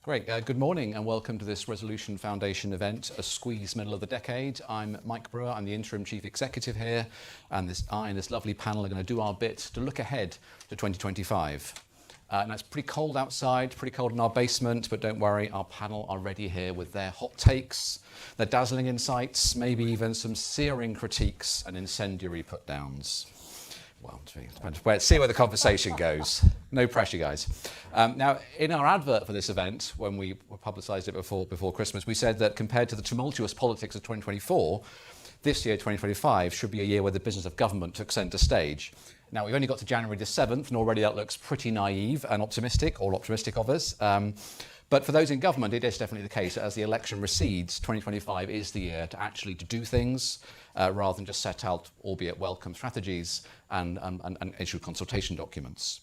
Great. Good morning and welcome to this Resolution Foundation event, A Squeeze Middle of the Decade. I'm Mike Brewer, I'm the Interim Chief Executive here, and I and this lovely panel are going to do our bit to look ahead to 2025. Now it's pretty cold outside, pretty cold in our basement, but don't worry, our panel are ready here with their hot takes, their dazzling insights, maybe even some searing critiques and incendiary put-downs. Well, see where the conversation goes. No pressure, guys. Now, in our advert for this event, when we publicised it before Christmas, we said that compared to the tumultuous politics of 2024, this year, 2025, should be a year where the business of government took centre stage. Now, we've only got to January the 7th, and already that looks pretty naive and optimistic, all optimistic of us. But for those in government, it is definitely the case that as the election recedes, 2025 is the year to actually do things rather than just set out, albeit welcome, strategies and issue consultation documents.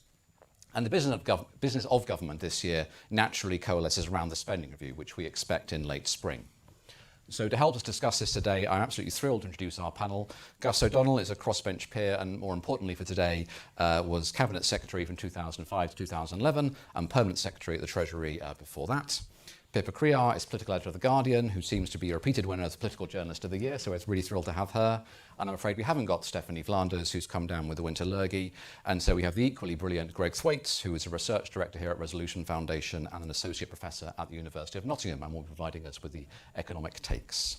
And the business of government this year naturally coalesces around the spending review, which we expect in late spring. So to help us discuss this today, I'm absolutely thrilled to introduce our panel. Gus O'Donnell is a crossbench peer and, more importantly for today, was Cabinet Secretary from 2005 to 2011 and Permanent Secretary at the Treasury before that. Pippa Crerar is political editor of The Guardian, who seems to be a repeated winner as Political Journalist of the Year, so it's really thrilled to have her. And I'm afraid we haven't got Stephanie Flanders, who's come down with the winter lurgy. And so we have the equally brilliant Greg Thwaites, who is a research director here at Resolution Foundation and an associate professor at the University of Nottingham, and will be providing us with the economic takes.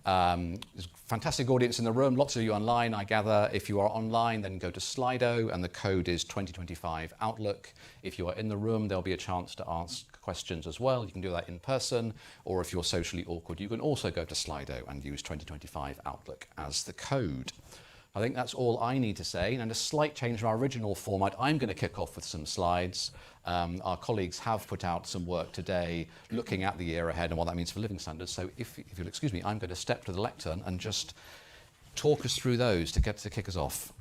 There's a fantastic audience in the room, lots of you online, I gather. If you are online, then go to Slido, and the code is 2025 Outlook. If you are in the room, there'll be a chance to ask questions as well. You can do that in person, or if you're socially awkward, you can also go to Slido and use 2025 Outlook as the code. I think that's all I need to say. And a slight change from our original format, I'm going to kick off with some slides. Our colleagues have put out some work today looking at the year ahead and what that means for living standards. So if you'll excuse me, I'm going to step to the lectern and just talk us through those to kick us off.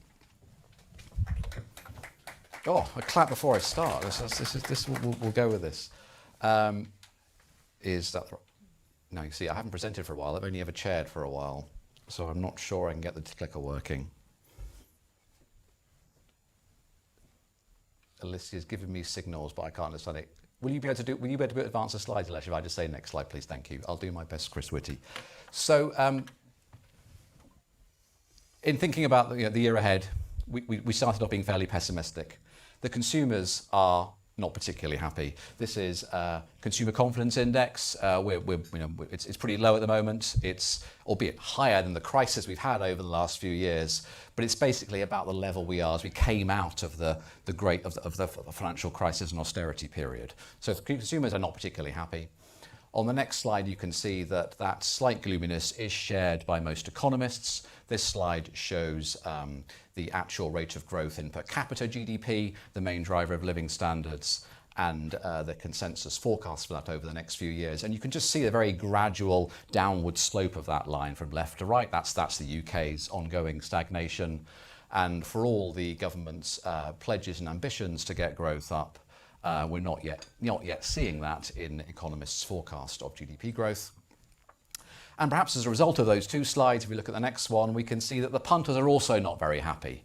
Oh, a clap before I start. We'll go with this. Is that right? No, you see, I haven't presented for a while. I've only ever chaired for a while. So I'm not sure I can get the clicker working. Alicia's giving me signals, but I can't understand it. Will you be able to advance the slides, Alicia? If I just say next slide, please, thank you. I'll do my best, Chris Whitty. So, in thinking about the year ahead, we started off being fairly pessimistic. The consumers are not particularly happy. This is consumer confidence index. It's pretty low at the moment. It's albeit higher than the crisis we've had over the last few years, but it's basically about the level we are as we came out of the financial crisis and austerity period. So consumers are not particularly happy. On the next slide, you can see that slight gloominess is shared by most economists. This slide shows the actual rate of growth in per capita GDP, the main driver of living standards, and the consensus forecast for that over the next few years. And you can just see a very gradual downward slope of that line from left to right. That's the UK's ongoing stagnation. And for all the government's pledges and ambitions to get growth up, we're not yet seeing that in economists' forecast of GDP growth. And perhaps as a result of those two slides, if we look at the next one, we can see that the punters are also not very happy.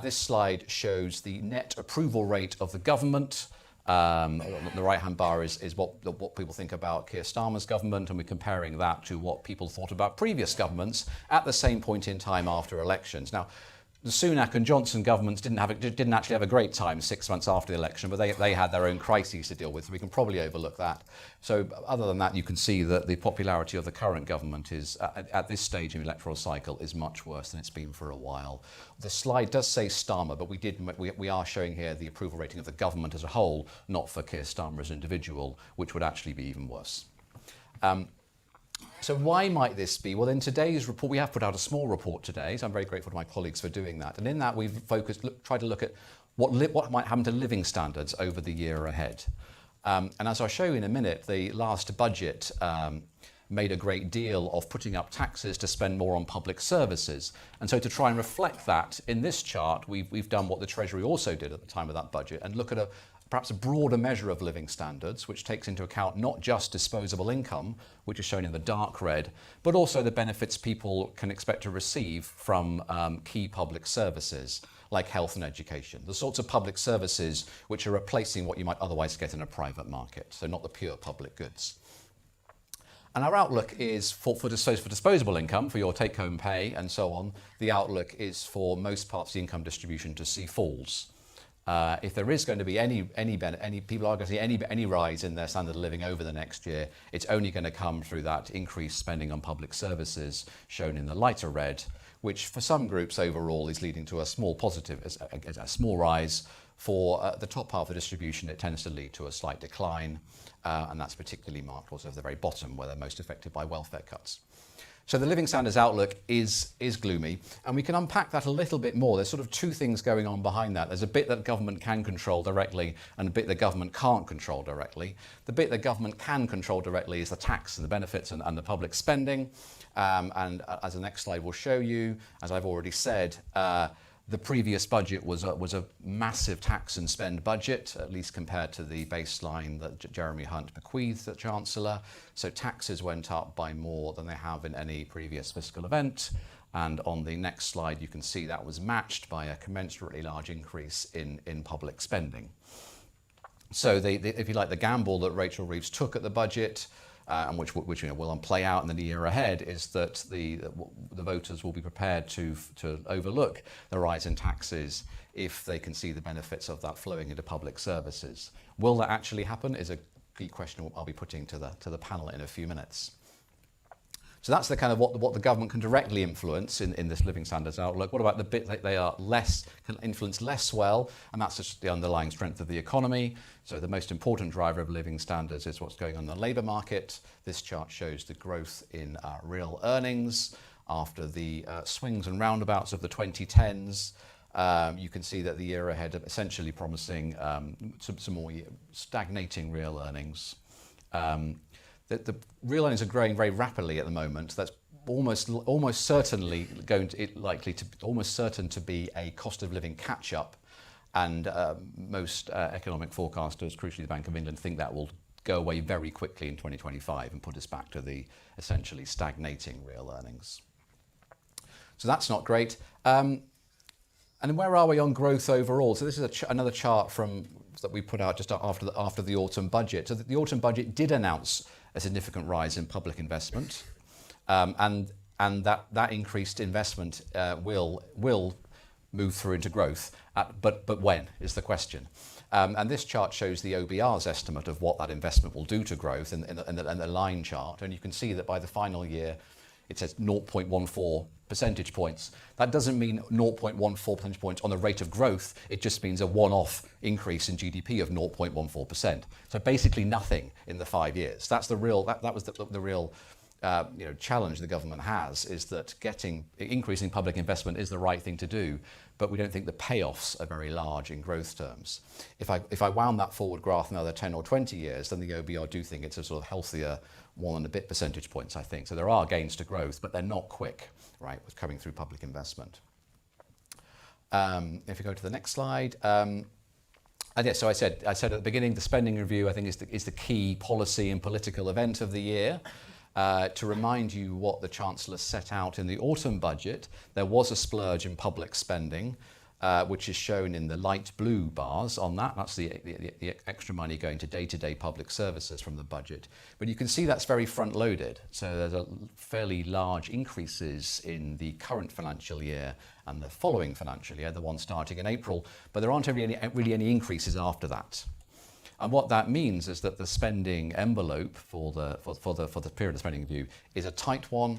This slide shows the net approval rate of the government. The right-hand bar is what people think about Keir Starmer's government, and we're comparing that to what people thought about previous governments at the same point in time after elections. Now, the Sunak and Johnson governments didn't actually have a great time 6 months after the election, but they had their own crises to deal with, so we can probably overlook that. So other than that, you can see that the popularity of the current government is, at this stage in the electoral cycle, is much worse than it's been for a while. The slide does say Starmer, but we are showing here the approval rating of the government as a whole, not for Keir Starmer as an individual, which would actually be even worse. So why might this be? Well, in today's report, we have put out a small report today, so I'm very grateful to my colleagues for doing that. And in that, we've tried to look at what might happen to living standards over the year ahead. And as I'll show you in a minute, the last budget made a great deal of putting up taxes to spend more on public services. And so to try and reflect that in this chart, we've done what the Treasury also did at the time of that budget and look at perhaps a broader measure of living standards, which takes into account not just disposable income, which is shown in the dark red, but also the benefits people can expect to receive from key public services, like health and education, the sorts of public services which are replacing what you might otherwise get in a private market, so not the pure public goods. And our outlook is for disposable income, for your take-home pay and so on. The outlook is for most parts of the income distribution to see falls. If there is going to be any people are going to see any rise in their standard of living over the next year, it's only going to come through that increased spending on public services shown in the lighter red, which for some groups overall is leading to a small positive, a small rise. For the top half of the distribution, it tends to lead to a slight decline, and that's particularly marked also at the very bottom, where they're most affected by welfare cuts. So the living standards outlook is gloomy, and we can unpack that a little bit more. There's sort of two things going on behind that. There's a bit that government can control directly and a bit that government can't control directly. The bit that government can control directly is the tax and the benefits and the public spending. And as the next slide will show you, as I've already said, the previous budget was a massive tax and spend budget, at least compared to the baseline that Jeremy Hunt bequeathed the Chancellor. So taxes went up by more than they have in any previous fiscal event. And on the next slide, you can see that was matched by a commensurately large increase in public spending. So if you like, the gamble that Rachel Reeves took at the budget, and which will play out in the year ahead, is that the voters will be prepared to overlook the rise in taxes if they can see the benefits of that flowing into public services. Will that actually happen is a key question I'll be putting to the panel in a few minutes. So that's the kind of what the government can directly influence in this living standards outlook. What about the bit that they can influence less well? And that's just the underlying strength of the economy. So the most important driver of living standards is what's going on in the labour market. This chart shows the growth in real earnings after the swings and roundabouts of the 2010s. You can see that the year ahead are essentially promising some more stagnating real earnings. The real earnings are growing very rapidly at the moment. That's almost certainly almost certain to be a cost of living catch-up, and most economic forecasters, crucially the Bank of England, think that will go away very quickly in 2025 and put us back to the essentially stagnating real earnings. So that's not great. And where are we on growth overall? So this is another chart that we put out just after the autumn budget. So the autumn budget did announce a significant rise in public investment, and that increased investment will move through into growth. But when is the question? And this chart shows the OBR's estimate of what that investment will do to growth in the line chart, and you can see that by the final year, it says 0.14 percentage points. That doesn't mean 0.14 percentage points on the rate of growth. It just means a one-off increase in GDP of 0.14%. So basically nothing in the 5 years. That's the real. That was the real challenge the government has, is that increasing public investment is the right thing to do, but we don't think the payoffs are very large in growth terms. If I wound that forward graph another 10 or 20 years, then the OBR do think it's a sort of healthier 1 and a bit percentage points, I think. So there are gains to growth, but they're not quick, right, with coming through public investment. If you go to the next slide. And yeah, so I said at the beginning, the spending review, I think, is the key policy and political event of the year. To remind you what the Chancellor set out in the autumn budget, there was a splurge in public spending, which is shown in the light blue bars on that. That's the extra money going to day-to-day public services from the budget. But you can see that's very front-loaded. So there's a fairly large increases in the current financial year and the following financial year, the one starting in April, but there aren't really any increases after that. And what that means is that the spending envelope for the period of spending review is a tight one.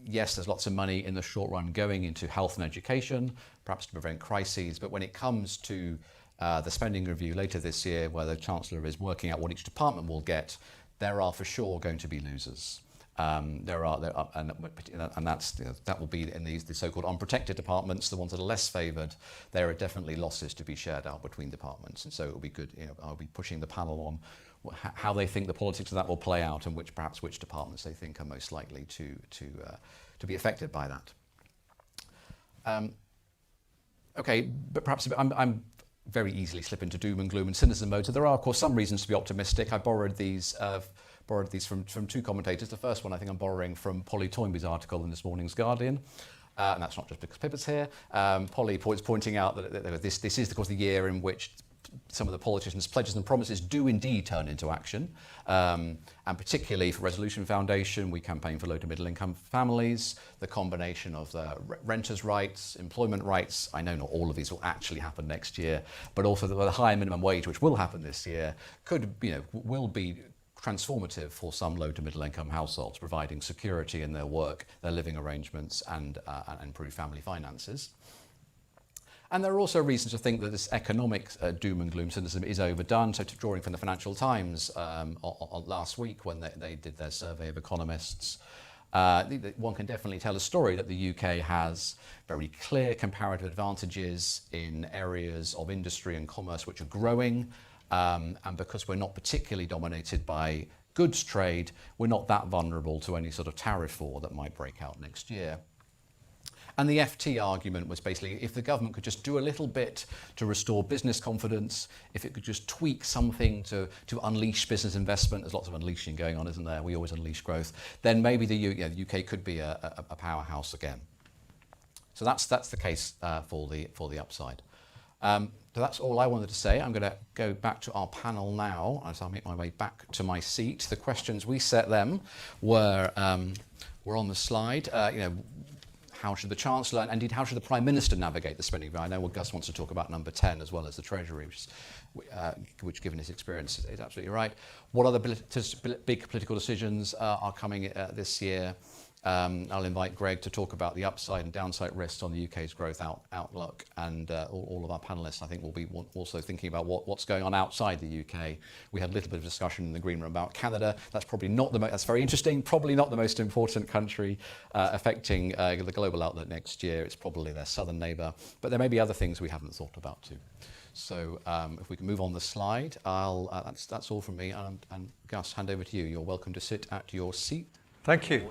Yes, there's lots of money in the short run going into health and education, perhaps to prevent crises. But when it comes to the spending review later this year, where the Chancellor is working out what each department will get, there are for sure going to be losers. And that's that will be in the so-called unprotected departments, the ones that are less favoured. There are definitely losses to be shared out between departments, and so it will be good. I'll be pushing the panel on how they think the politics of that will play out, and which departments they think are most likely to be affected by that. Okay, but perhaps I'm very easily slip into doom and gloom and cynicism mode. So there are, of course, some reasons to be optimistic. I borrowed these from two commentators. The first one I think I'm borrowing from Polly Toynbee's article in this morning's Guardian. and that's not just because Pippa's here. Polly pointing out that this is, of course, the year in which some of the politicians' pledges and promises do indeed turn into action. And particularly for Resolution Foundation, we campaign for low to middle income families, the combination of the renters' rights, employment rights. I know not all of these will actually happen next year, but also the higher minimum wage, which will happen this year, will be transformative for some low to middle income households, providing security in their work, their living arrangements, and improved family finances. And there are also reasons to think that this economic doom and gloom cynicism is overdone. So drawing from the Financial Times last week when they did their survey of economists, one can definitely tell a story that the UK has very clear comparative advantages in areas of industry and commerce which are growing. And because we're not particularly dominated by goods trade, we're not that vulnerable to any sort of tariff war that might break out next year. And the FT argument was basically if the government could just do a little bit to restore business confidence, if it could just tweak something to unleash business investment, there's lots of unleashing going on, isn't there? We always unleash growth. Then maybe the UK could be a powerhouse again. So that's the case for the upside. So that's all I wanted to say. I'm going to go back to our panel now as I make my way back to my seat. The questions we set them were on the slide. How should the Chancellor, and indeed how should the Prime Minister navigate the spending review? I know Gus wants to talk about number 10 as well as the Treasury, which given his experience is absolutely right. What other big political decisions are coming this year? I'll invite Greg to talk about the upside and downside risks on the UK's growth outlook, and all of our panellists I think will be also thinking about what's going on outside the UK. We had a little bit of discussion in the green room about Canada. That's probably not that's very interesting, probably not the most important country affecting the global outlook next year. It's probably their southern neighbour, but there may be other things we haven't thought about too. So if we can move on the slide, that's all from me, and Gus, hand over to you. You're welcome to sit at your seat. Thank you.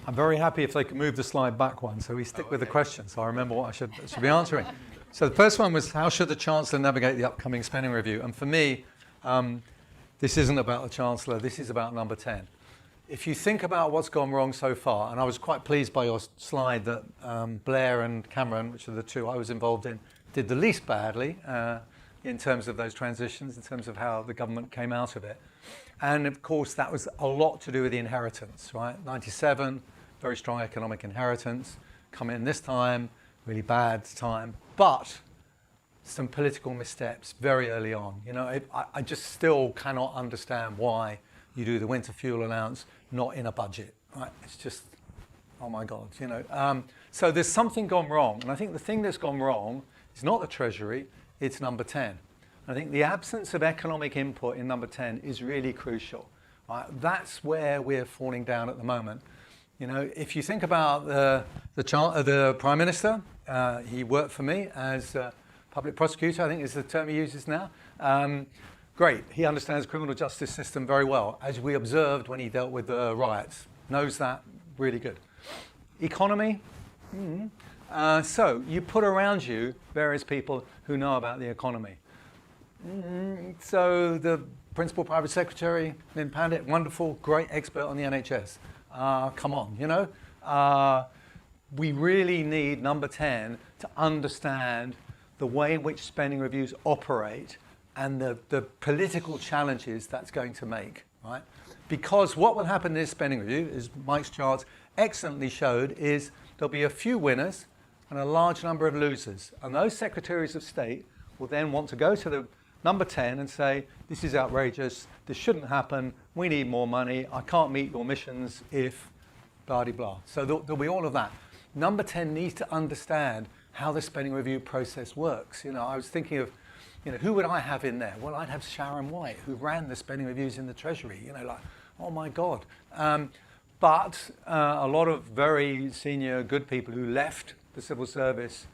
I'm very happy if they can move the slide back one so we stick with the questions so I remember what I should be answering. So the first one was how should the Chancellor navigate the upcoming spending review? And for me, this isn't about the Chancellor, this is about number 10. If you think about what's gone wrong so far, and I was quite pleased by your slide that Blair and Cameron, which are the two I was involved in, did the least badly in terms of those transitions, in terms of how the government came out of it. And of course, that was a lot to do with the inheritance, right? 97, very strong economic inheritance. Come in this time, really bad time, but some political missteps very early on. I just still cannot understand why you do the winter fuel allowance not in a budget, right? It's just, oh my God, So there's something gone wrong. And I think the thing that's gone wrong is not the Treasury, it's number 10. I think the absence of economic input in number 10 is really crucial. Right? That's where we're falling down at the moment. If you think about the Prime Minister, he worked for me as a public prosecutor, I think is the term he uses now. Great, he understands the criminal justice system very well, as we observed when he dealt with the riots. Knows that really good. Economy, so you put around you various people who know about the economy. So the Principal Private Secretary, Lynn Pandit, wonderful, great expert on the NHS. Come on, we really need number 10 to understand the way in which spending reviews operate and the political challenges that's going to make, right? Because what will happen in this spending review, as Mike's charts excellently showed, is there'll be a few winners and a large number of losers. And those secretaries of state will then want to go to the number 10 and say, this is outrageous, this shouldn't happen, we need more money, I can't meet your missions if blah, blah, blah. So there'll be all of that. Number 10 needs to understand how the spending review process works. I was thinking of, who would I have in there? Well, I'd have Sharon White, who ran the spending reviews in the Treasury, oh my God. But a lot of very senior good people who left the civil service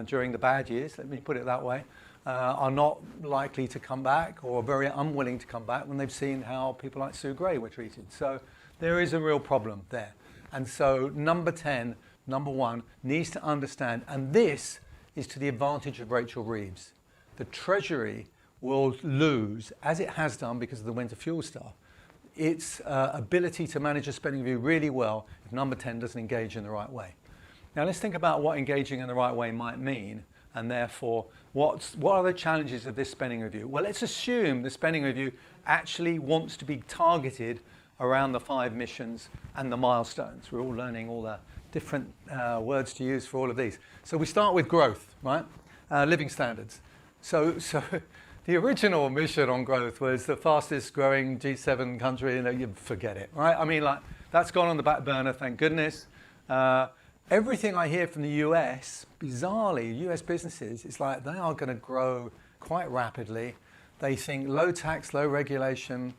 during the bad years, let me put it that way, are not likely to come back or very unwilling to come back when they've seen how people like Sue Gray were treated. So there is a real problem there. And so number 10, number 1, needs to understand, and this is to the advantage of Rachel Reeves. The Treasury will lose, as it has done because of the winter fuel stuff, its ability to manage a spending review really well if number 10 doesn't engage in the right way. Now let's think about what engaging in the right way might mean, and therefore what are the challenges of this spending review? Well, let's assume the spending review actually wants to be targeted around the 5 missions and the milestones. We're all learning all the different words to use for all of these. So we start with growth, right? Living standards. So the original mission on growth was the fastest growing G7 country, and you forget it, right? I mean, like, that's gone on the back burner, thank goodness. Everything I hear from the US, bizarrely, US businesses, it's like they are going to grow quite rapidly. They think low tax, low regulation.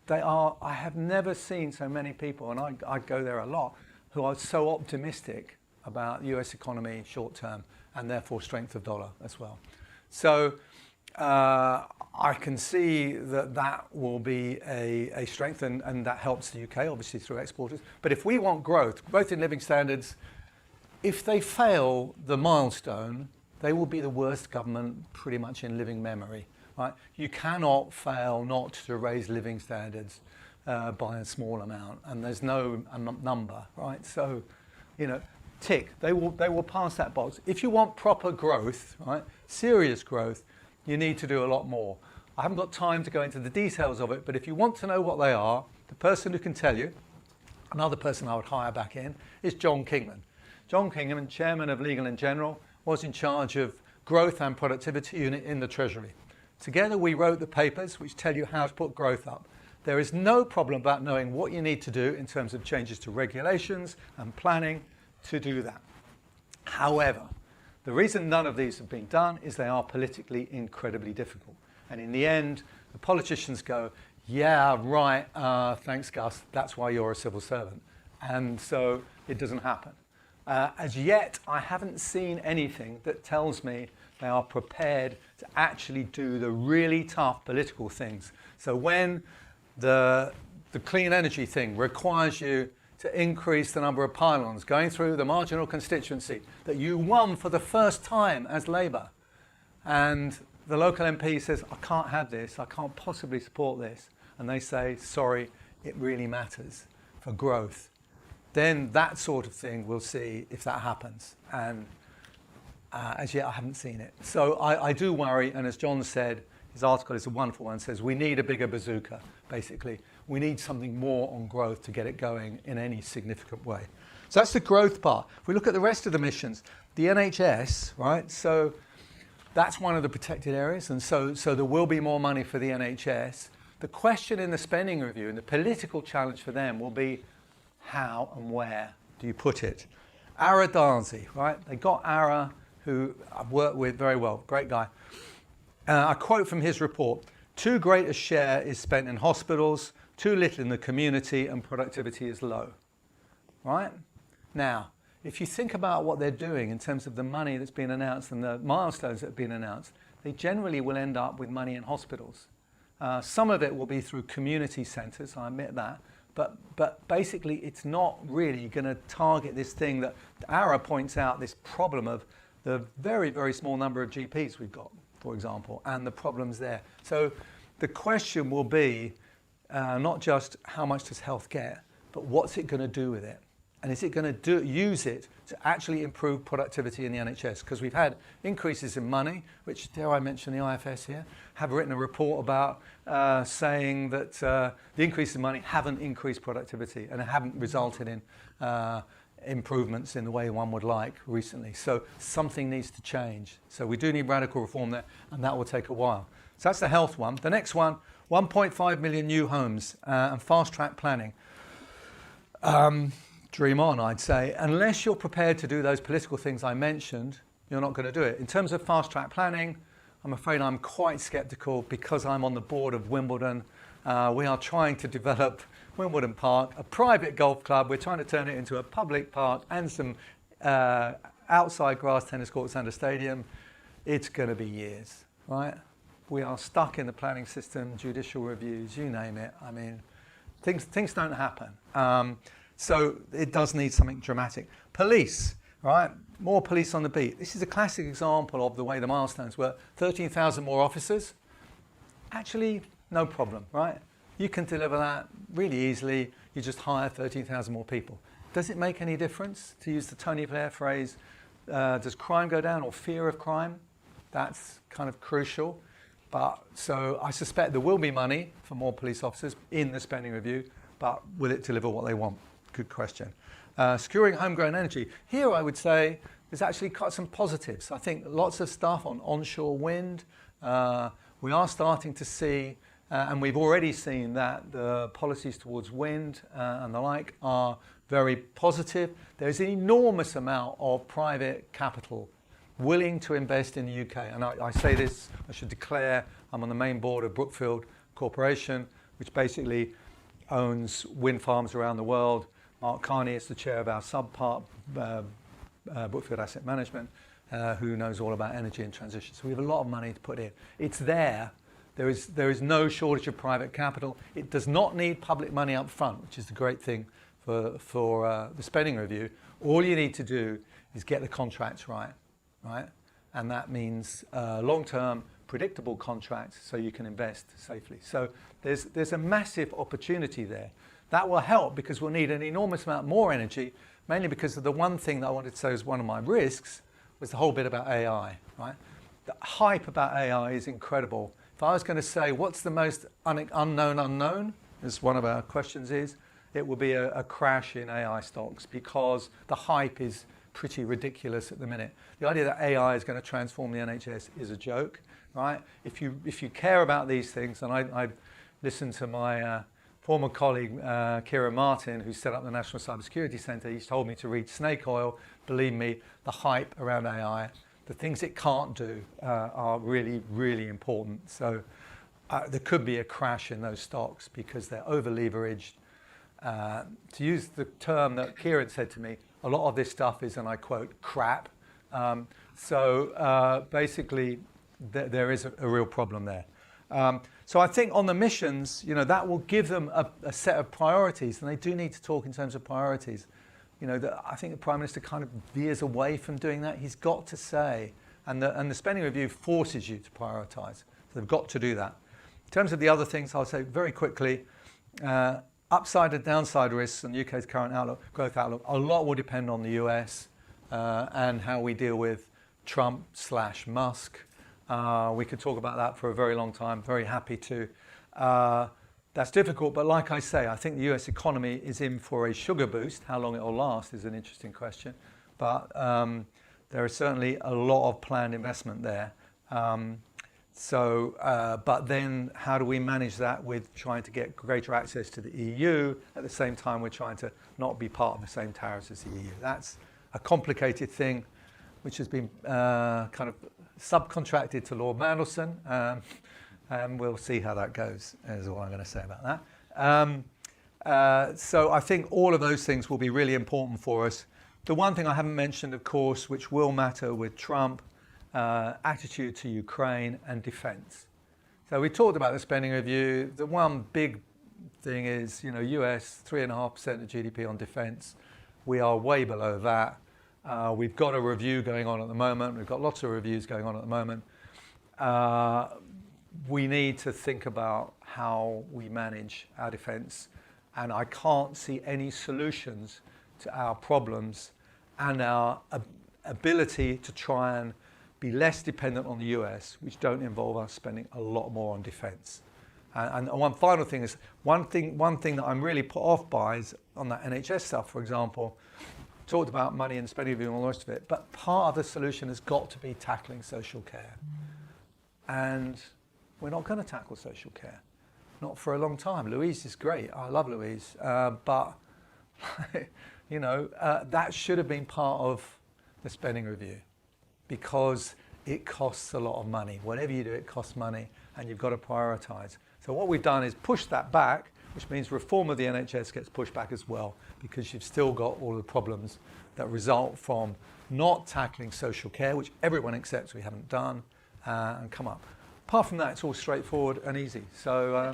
I have never seen so many people, and I go there a lot, who are so optimistic about US economy short term, and therefore strength of dollar as well. So I can see that will be a strength, and that helps the UK, obviously, through exporters. But if we want growth in living standards, if they fail the milestone, they will be the worst government pretty much in living memory. Right? You cannot fail not to raise living standards by a small amount, and there's no number, right? So, tick. They will pass that box. If you want proper growth, right, serious growth, you need to do a lot more. I haven't got time to go into the details of it, but if you want to know what they are, the person who can tell you, another person I would hire back in, is John Kingman. John Kingman, chairman of Legal & General, was in charge of growth and productivity unit in the Treasury. Together we wrote the papers which tell you how to put growth up. There is no problem about knowing what you need to do in terms of changes to regulations and planning to do that. However, the reason none of these have been done is they are politically incredibly difficult. And in the end, the politicians go, yeah, right, thanks, Gus, that's why you're a civil servant. And so it doesn't happen. As yet, I haven't seen anything that tells me they are prepared to actually do the really tough political things. So when the clean energy thing requires you to increase the number of pylons going through the marginal constituency that you won for the first time as Labour, and the local MP says, I can't have this, I can't possibly support this, and they say, sorry, it really matters for growth, then that sort of thing we'll see if that happens. And as yet, I haven't seen it. So I do worry, and as John said, his article is a wonderful one, says we need a bigger bazooka, basically. We need something more on growth to get it going in any significant way. So that's the growth part. If we look at the rest of the missions, the NHS, right, so that's one of the protected areas, and so there will be more money for the NHS. The question in the spending review, and the political challenge for them will be how and where do you put it? Ara Darzi, right, they got Ara, who I've worked with very well, great guy. I quote from his report, too great a share is spent in hospitals, too little in the community, and productivity is low, right? Now, if you think about what they're doing in terms of the money that's been announced and the milestones that have been announced, they generally will end up with money in hospitals. Some of it will be through community centres, I admit that, but basically it's not really going to target this thing that Ara points out, this problem of the very, very small number of GPs we've got, for example, and the problems there. So the question will be not just how much does health get, but what's it going to do with it? And is it going to use it to actually improve productivity in the NHS? Because we've had increases in money, which, dare I mention the IFS here, have written a report about saying that the increase in money haven't increased productivity and haven't resulted in improvements in the way one would like recently. So something needs to change. So we do need radical reform there, and that will take a while. So that's the health one. The next one, 1.5 million new homes and fast-track planning. Dream on, I'd say. Unless you're prepared to do those political things I mentioned, you're not going to do it. In terms of fast-track planning, I'm afraid I'm quite sceptical because I'm on the board of Wimbledon. We are trying to develop Wimbledon Park, a private golf club. We're trying to turn it into a public park and some outside grass tennis courts and a stadium. It's going to be years, right? We are stuck in the planning system, judicial reviews, you name it. I mean, things don't happen. So it does need something dramatic. Police, right? More police on the beat. This is a classic example of the way the milestones work. 13,000 more officers. Actually, no problem, right? You can deliver that really easily. You just hire 13,000 more people. Does it make any difference, to use the Tony Blair phrase, does crime go down or fear of crime? That's kind of crucial. So I suspect there will be money for more police officers in the spending review, but will it deliver what they want? Good question. Securing homegrown energy. Here I would say there's actually quite some positives. I think lots of stuff on onshore wind. We are starting to see, and we've already seen that the policies towards wind and the like are very positive. There's an enormous amount of private capital willing to invest in the UK. And I say this, I should declare, I'm on the main board of Brookfield Corporation, which basically owns wind farms around the world. Mark Carney is the chair of our subpart, Brookfield Asset Management, who knows all about energy and transition. So we have a lot of money to put in. It's there. There is no shortage of private capital. It does not need public money up front, which is the great thing for the spending review. All you need to do is get the contracts right? And that means long-term, predictable contracts so you can invest safely. So there's a massive opportunity there. That will help because we'll need an enormous amount more energy, mainly because of the one thing that I wanted to say was one of my risks was the whole bit about AI, right? The hype about AI is incredible. If I was going to say what's the most unknown, as one of our questions is, it will be a crash in AI stocks because the hype is pretty ridiculous at the minute. The idea that AI is going to transform the NHS is a joke, right? If you care about these things, and I listened to my former colleague Kieran Martin, who set up the National Cybersecurity Centre, he's told me to read Snake Oil. Believe me, the hype around AI, the things it can't do are really, really important. So there could be a crash in those stocks because they're over-leveraged. To use the term that Kieran said to me, a lot of this stuff is, and I quote, crap. Basically, there is a real problem there. So I think on the missions, that will give them a set of priorities, and they do need to talk in terms of priorities. I think the Prime Minister kind of veers away from doing that. He's got to say, and the spending review forces you to prioritise. So they've got to do that. In terms of the other things, I'll say very quickly, upside and downside risks on the UK's current growth outlook, a lot will depend on the US and how we deal with Trump/Musk. We could talk about that for a very long time, very happy to. That's difficult, but like I say, I think the US economy is in for a sugar boost. How long it will last is an interesting question. But there is certainly a lot of planned investment there. But then how do we manage that with trying to get greater access to the EU? At the same time, we're trying to not be part of the same tariffs as the EU. That's a complicated thing, which has been kind of subcontracted to Lord Mandelson. And we'll see how that goes, is all I'm going to say about that. So I think all of those things will be really important for us. The one thing I haven't mentioned, of course, which will matter with Trump, attitude to Ukraine and defence. So we talked about the spending review. The one big thing is, US 3.5% of GDP on defence. We are way below that. We've got a review going on at the moment. We've got lots of reviews going on at the moment. We need to think about how we manage our defence, and I can't see any solutions to our problems and our ability to try and be less dependent on the US, which don't involve us spending a lot more on defence. And one final thing is, one thing that I'm really put off by is on that NHS stuff, for example, talked about money and spending review and all the rest of it, but part of the solution has got to be tackling social care. And we're not going to tackle social care, not for a long time. Louise is great. I love Louise. But, that should have been part of the spending review because it costs a lot of money. Whatever you do, it costs money, and you've got to prioritise. So what we've done is push that back, which means reform of the NHS gets pushed back as well, because you've still got all the problems that result from not tackling social care, which everyone accepts we haven't done, and come up. Apart from that, it's all straightforward and easy. So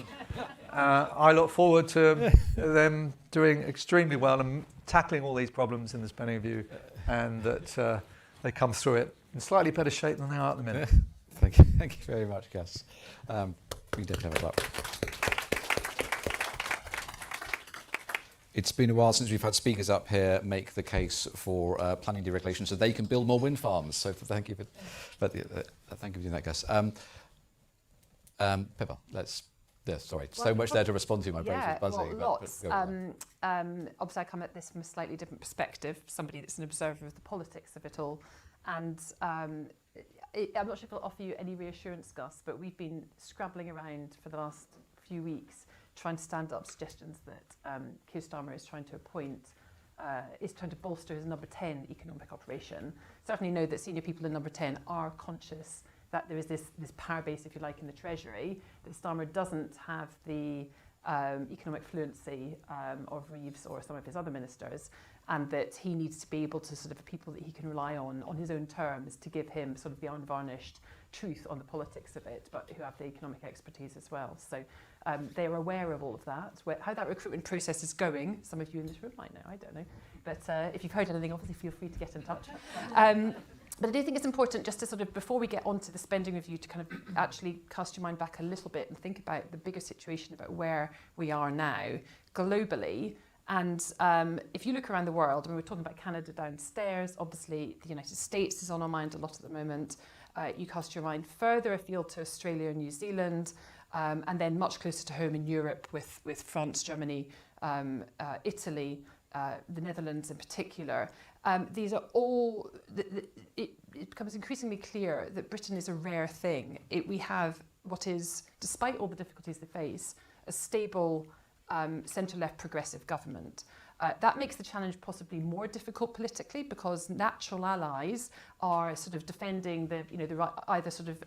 I look forward to them doing extremely well and tackling all these problems in the spending review, and that they come through it in slightly better shape than they are at the minute. Thank you very much, Gus. We did have a clap. It's been a while since we've had speakers up here make the case for planning deregulation so they can build more wind farms. So thank you for doing that, Gus. Pippa, so much there to respond to. My brain was buzzing. Well, lots. Obviously, I come at this from a slightly different perspective, somebody that's an observer of the politics of it all. And I'm not sure if it'll offer you any reassurance, Gus, but we've been scrabbling around for the last few weeks trying to stand up suggestions that Keir Starmer is trying to appoint, is trying to bolster his number 10 economic operation. Certainly know that senior people in number 10 are conscious that there is this power base, if you like, in the Treasury, that Starmer doesn't have the economic fluency of Reeves or some of his other ministers, and that he needs to be able to sort of people that he can rely on his own terms to give him sort of the unvarnished truth on the politics of it, but who have the economic expertise as well. So they're aware of all of that. How that recruitment process is going, some of you in this room might know, I don't know. But if you've heard anything, obviously feel free to get in touch. But I do think it's important just to sort of, before we get onto the spending review, to kind of actually cast your mind back a little bit and think about the bigger situation about where we are now globally. And if you look around the world, I mean, we're talking about Canada downstairs, obviously the United States is on our mind a lot at the moment. You cast your mind further afield to Australia and New Zealand, and then much closer to home in Europe with France, Germany, Italy, the Netherlands in particular. These are all, it becomes increasingly clear that Britain is a rare thing. We have what is, despite all the difficulties they face, a stable centre-left progressive government. That makes the challenge possibly more difficult politically because natural allies are sort of defending either sort of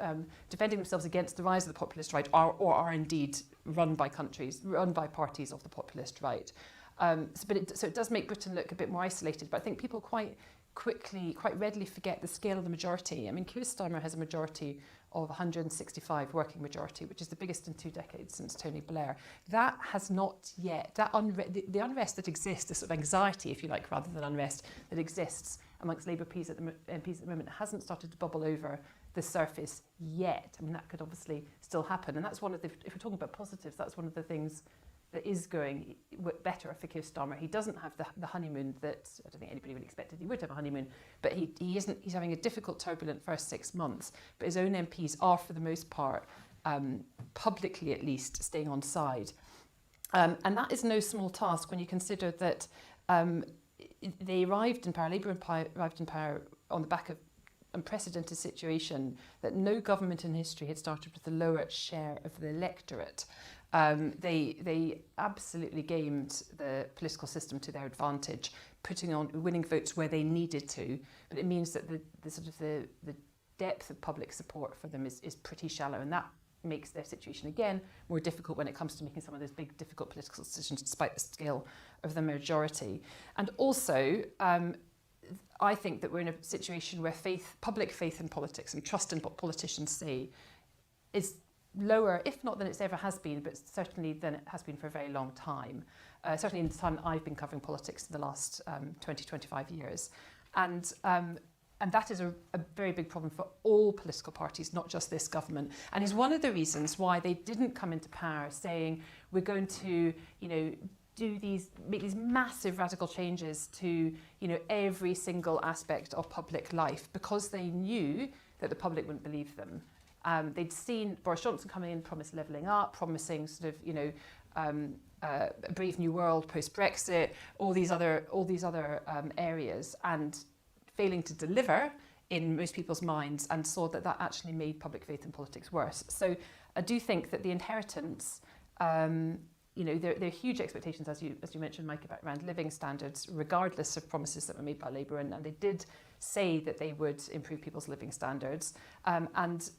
defending themselves against the rise of the populist right or are indeed run by parties of the populist right. So it does make Britain look a bit more isolated, but I think people quite readily forget the scale of the majority. I mean, Keir Starmer has a majority of 165 working majority, which is the biggest in 2 decades since Tony Blair. That has not yet, the unrest that exists, the sort of anxiety, if you like, rather than unrest that exists amongst Labour MPs at the moment hasn't started to bubble over the surface yet. I mean, that could obviously still happen. And that's one of the, if we're talking about positives, that's one of the things that is going better for Keir Starmer. He doesn't have the honeymoon that I don't think anybody really expected he would have a honeymoon, but he isn't. He's having a difficult, turbulent first 6 months. But his own MPs are, for the most part, publicly at least, staying on side, and that is no small task when you consider that they arrived in power. Labour arrived in power on the back of unprecedented situation that no government in history had started with a lower share of the electorate. They absolutely gamed the political system to their advantage, winning votes where they needed to. But it means that the depth of public support for them is pretty shallow, and that makes their situation again more difficult when it comes to making some of those big, difficult political decisions, despite the scale of the majority. And also, I think that we're in a situation where public faith in politics and trust in what politicians say is lower, if not than it's ever has been, but certainly than it has been for a very long time. Certainly in the time I've been covering politics in the last 20, 25 years. And that is a very big problem for all political parties, not just this government. And is one of the reasons why they didn't come into power saying, we're going to, make these massive radical changes to, every single aspect of public life, because they knew that the public wouldn't believe them. They'd seen Boris Johnson coming in, promise levelling up, promising sort of, a brave new world post-Brexit, all these other areas, and failing to deliver in most people's minds, and saw that actually made public faith in politics worse. So I do think that the inheritance, there are huge expectations, as you mentioned, Mike, around living standards, regardless of promises that were made by Labour, and they did say that they would improve people's living standards, and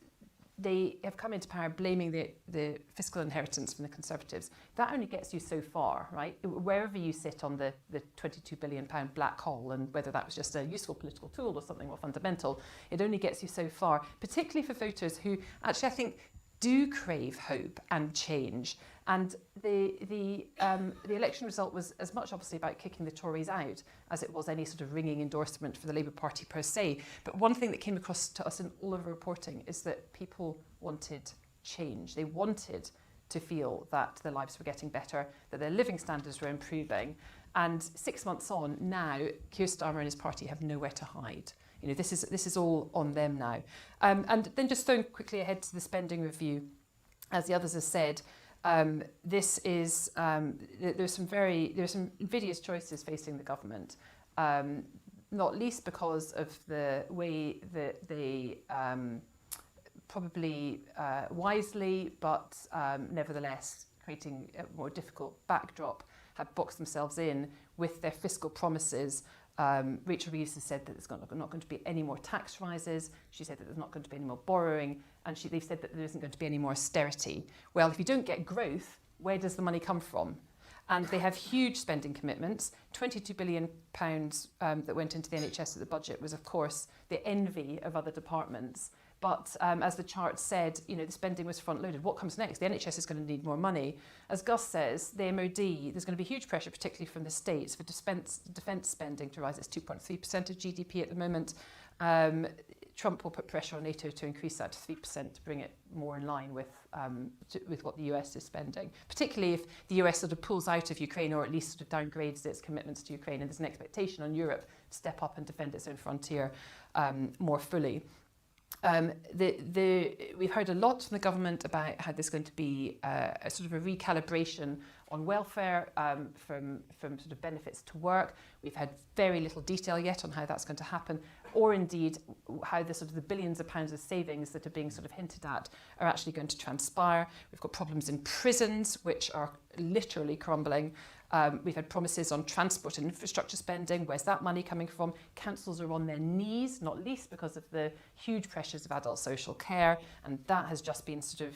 they have come into power blaming the fiscal inheritance from the Conservatives. That only gets you so far, right? Wherever you sit on the £22 billion black hole, and whether that was just a useful political tool or something more fundamental, it only gets you so far, particularly for voters who actually, I think, do crave hope and change. And the election result was as much obviously about kicking the Tories out as it was any sort of ringing endorsement for the Labour Party per se. But one thing that came across to us in all of our reporting is that people wanted change. They wanted to feel that their lives were getting better, that their living standards were improving. And 6 months on, now, Keir Starmer and his party have nowhere to hide. You know, this is all on them now. And then just throwing quickly ahead to the spending review, as the others have said, this is there's some invidious choices facing the government, not least because of the way that they probably wisely, but nevertheless creating a more difficult backdrop, have boxed themselves in with their fiscal promises. Rachel Reeves has said that there's not going to be any more tax rises. She said that there's not going to be any more borrowing. And they've said that there isn't going to be any more austerity. Well, if you don't get growth, where does the money come from? And they have huge spending commitments. £22 billion that went into the NHS at the budget was, of course, the envy of other departments. But as the chart said, you know, the spending was front-loaded. What comes next? The NHS is going to need more money. As Gus says, the MOD, there's going to be huge pressure, particularly from the states, for defence spending to rise. It's 2.3% of GDP at the moment. Trump will put pressure on NATO to increase that to 3% to bring it more in line with what the US is spending, particularly if the US sort of pulls out of Ukraine or at least sort of downgrades its commitments to Ukraine, and there's an expectation on Europe to step up and defend its own frontier more fully. We've heard a lot from the government about how there's going to be a sort of a recalibration on welfare from sort of benefits to work. We've had very little detail yet on how that's going to happen, or indeed how the sort of the billions of pounds of savings that are being sort of hinted at are actually going to transpire. We've got problems in prisons, which are literally crumbling. We've had promises on transport and infrastructure spending. Where's that money coming from? Councils are on their knees, not least because of the huge pressures of adult social care. And that has just been sort of,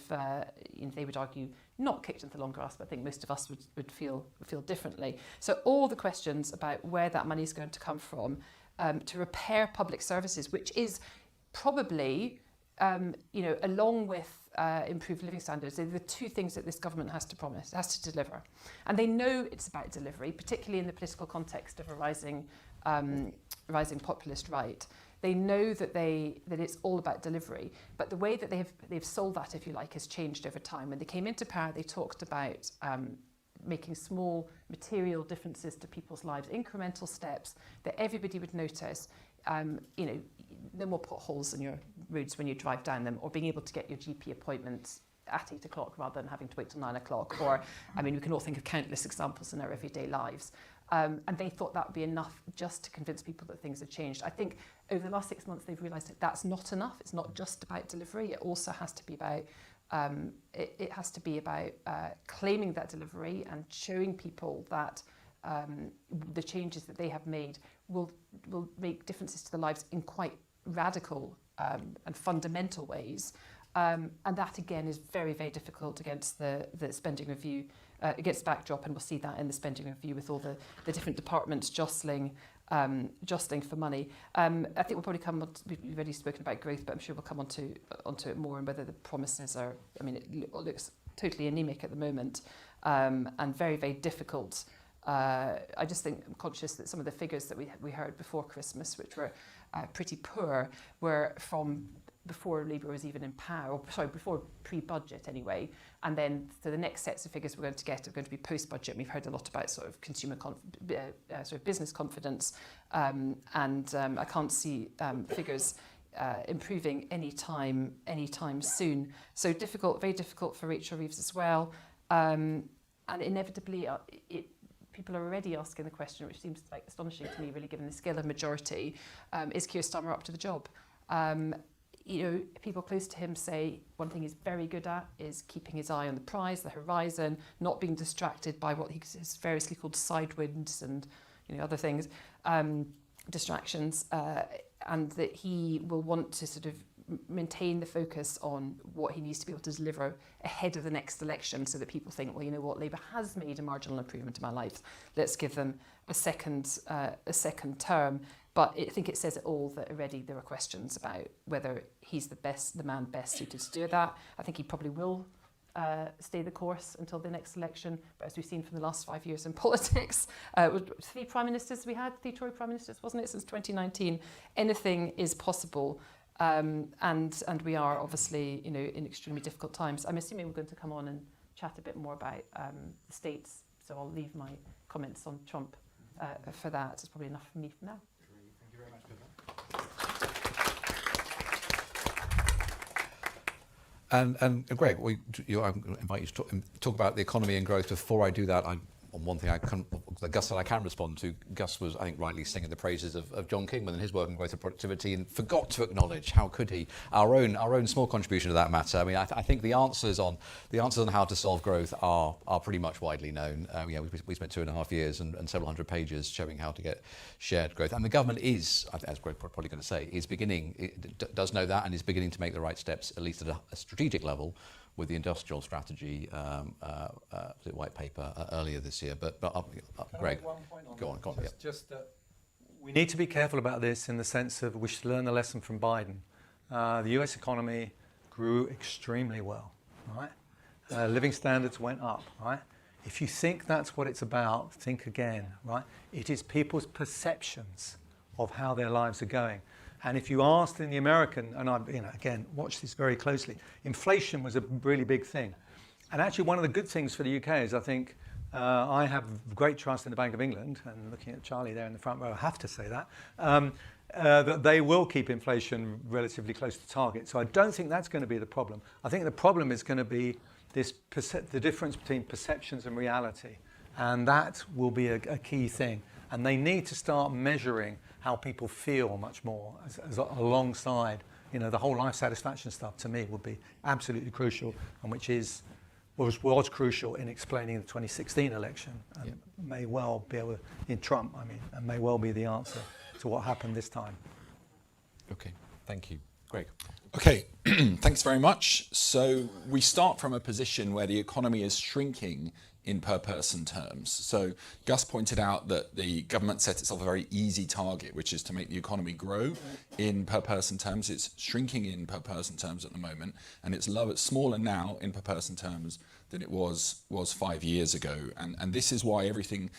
they would argue, not kicked into the long grass, but I think most of us would feel differently. So all the questions about where that money is going to come from to repair public services, which is probably, along with improved living standards, they're the two things that this government has to promise, has to deliver. And they know it's about delivery, particularly in the political context of a rising populist right. They know that it's all about delivery, but the way that they've sold that, if you like, has changed over time. When they came into power, they talked about making small material differences to people's lives, incremental steps that everybody would notice. No more potholes in your roads when you drive down them, or being able to get your GP appointments at 8 o'clock rather than having to wait till 9 o'clock. Or, we can all think of countless examples in our everyday lives. And they thought that would be enough just to convince people that things had changed. I think over the last 6 months, they've realised that that's not enough. It's not just about delivery. It also has to be about claiming that delivery and showing people that the changes that they have made will make differences to their lives in quite radical and fundamental ways. And that, again, is very, very difficult against the spending review, against backdrop, and we'll see that in the spending review with all the different departments jostling for money. I think we'll probably we've already spoken about growth, but I'm sure we'll come onto it more, and whether the promises are, it looks totally anemic at the moment, and very, very difficult. I just think I'm conscious that some of the figures that we heard before Christmas, which were pretty poor, were from before Labour was even in power, before pre-budget anyway. And then so the next sets of figures we're going to get are going to be post-budget. We've heard a lot about sort of consumer business confidence, and I can't see figures improving anytime soon. So difficult, very difficult for Rachel Reeves as well. And inevitably, people are already asking the question, which seems like astonishing to me, really, given the scale of majority, is Keir Starmer up to the job? People close to him say one thing he's very good at is keeping his eye on the prize, the horizon, not being distracted by what he's variously called side winds and other things, distractions, and that he will want to sort of maintain the focus on what he needs to be able to deliver ahead of the next election, so that people think, well, you know what, Labour has made a marginal improvement in my life. Let's give them a second term. But I think it says it all that already there are questions about whether he's the man best suited to do that. I think he probably will stay the course until the next election. But as we've seen from the last 5 years in politics, 3 prime ministers we had, 3 Tory prime ministers, wasn't it, since 2019? Anything is possible. And we are obviously, in extremely difficult times. I'm assuming we're going to come on and chat a bit more about the States. So I'll leave my comments on Trump for that. It's probably enough for me for now. Thank you very much, Pippa. And Greg, I'm going to invite you to talk about the economy and growth. Before I do that, on one thing Gus said I can respond to. Gus was, I think, rightly singing the praises of John Kingman and his work on growth and productivity, and forgot to acknowledge, how could he, our own small contribution to that matter. I mean, I think the answers on how to solve growth are pretty much widely known. We spent 2.5 years and several hundred pages showing how to get shared growth, and the government is, as Greg probably going to say, does know that and is beginning to make the right steps, at least at a strategic level, with the industrial strategy white paper earlier this year. But Greg, go on. We need to be careful about this in the sense of we should learn the lesson from Biden. The US economy grew extremely well, right? Living standards went up, right? If you think that's what it's about, think again, right? It is people's perceptions of how their lives are going. And if you asked in the American, and again, watch this very closely, inflation was a really big thing. And actually one of the good things for the UK is I think I have great trust in the Bank of England, and looking at Charlie there in the front row, I have to say that, that they will keep inflation relatively close to target. So I don't think that's going to be the problem. I think the problem is going to be the difference between perceptions and reality. And that will be a key thing. And they need to start measuring how people feel much more as alongside, the whole life satisfaction stuff to me would be absolutely crucial, and which was crucial in explaining the 2016 election, and may well be able, in Trump, and may well be the answer to what happened this time. Okay, thank you. Greg. Okay, thanks very much. So we start from a position where the economy is shrinking in per person terms. So Gus pointed out that the government set itself a very easy target, which is to make the economy grow in per person terms. It's shrinking in per person terms at the moment, and it's smaller now in per person terms than it was 5 years ago. And this is why everything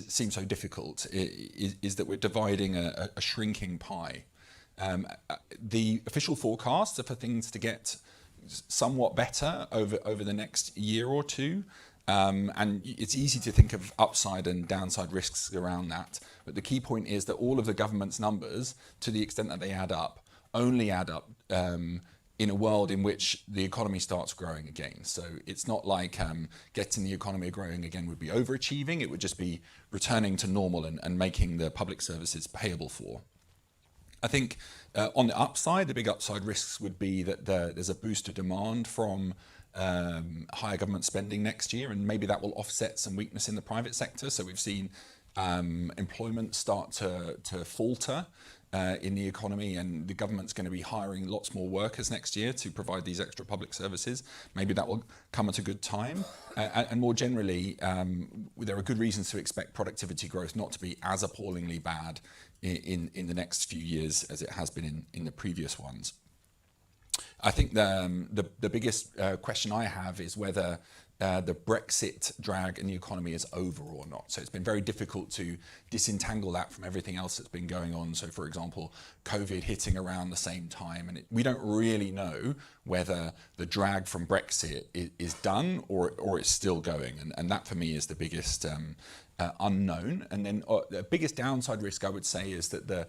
seems so difficult, is that we're dividing a shrinking pie. The official forecasts are for things to get somewhat better over the next year or two. And it's easy to think of upside and downside risks around that. But the key point is that all of the government's numbers, to the extent that they add up, only add up in a world in which the economy starts growing again. So it's not like getting the economy growing again would be overachieving. It would just be returning to normal and making the public services payable for. I think on the upside, the big upside risks would be that there's a boost of demand from higher government spending next year, and maybe that will offset some weakness in the private sector. So we've seen employment start to falter in the economy, and the government's going to be hiring lots more workers next year to provide these extra public services. Maybe that will come at a good time. And more generally, there are good reasons to expect productivity growth not to be as appallingly bad in the next few years as it has been in the previous ones. I think the biggest question I have is whether the Brexit drag in the economy is over or not. So it's been very difficult to disentangle that from everything else that's been going on. So for example, COVID hitting around the same time, and we don't really know whether the drag from Brexit is done or it's still going. And that for me is the biggest unknown. And then the biggest downside risk I would say is that the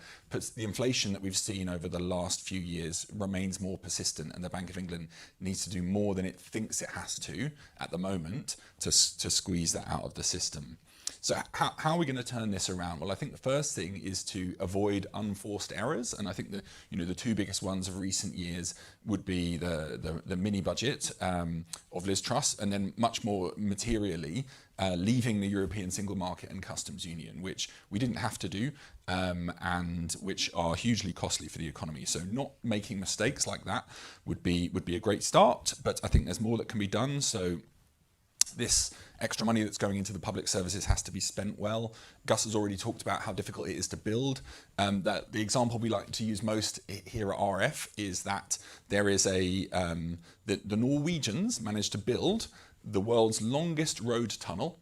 inflation that we've seen over the last few years remains more persistent, and the Bank of England needs to do more than it thinks it has to at the moment to squeeze that out of the system. So how are we going to turn this around? Well, I think the first thing is to avoid unforced errors, and I think the two biggest ones of recent years would be the mini budget of Liz Truss, and then much more materially leaving the European single market and customs union, which we didn't have to do, and which are hugely costly for the economy. So not making mistakes like that would be a great start, but I think there's more that can be done. So this extra money that's going into the public services has to be spent well. Gus has already talked about how difficult it is to build. That the example we like to use most here at RF is that there is the Norwegians managed to build the world's longest road tunnel.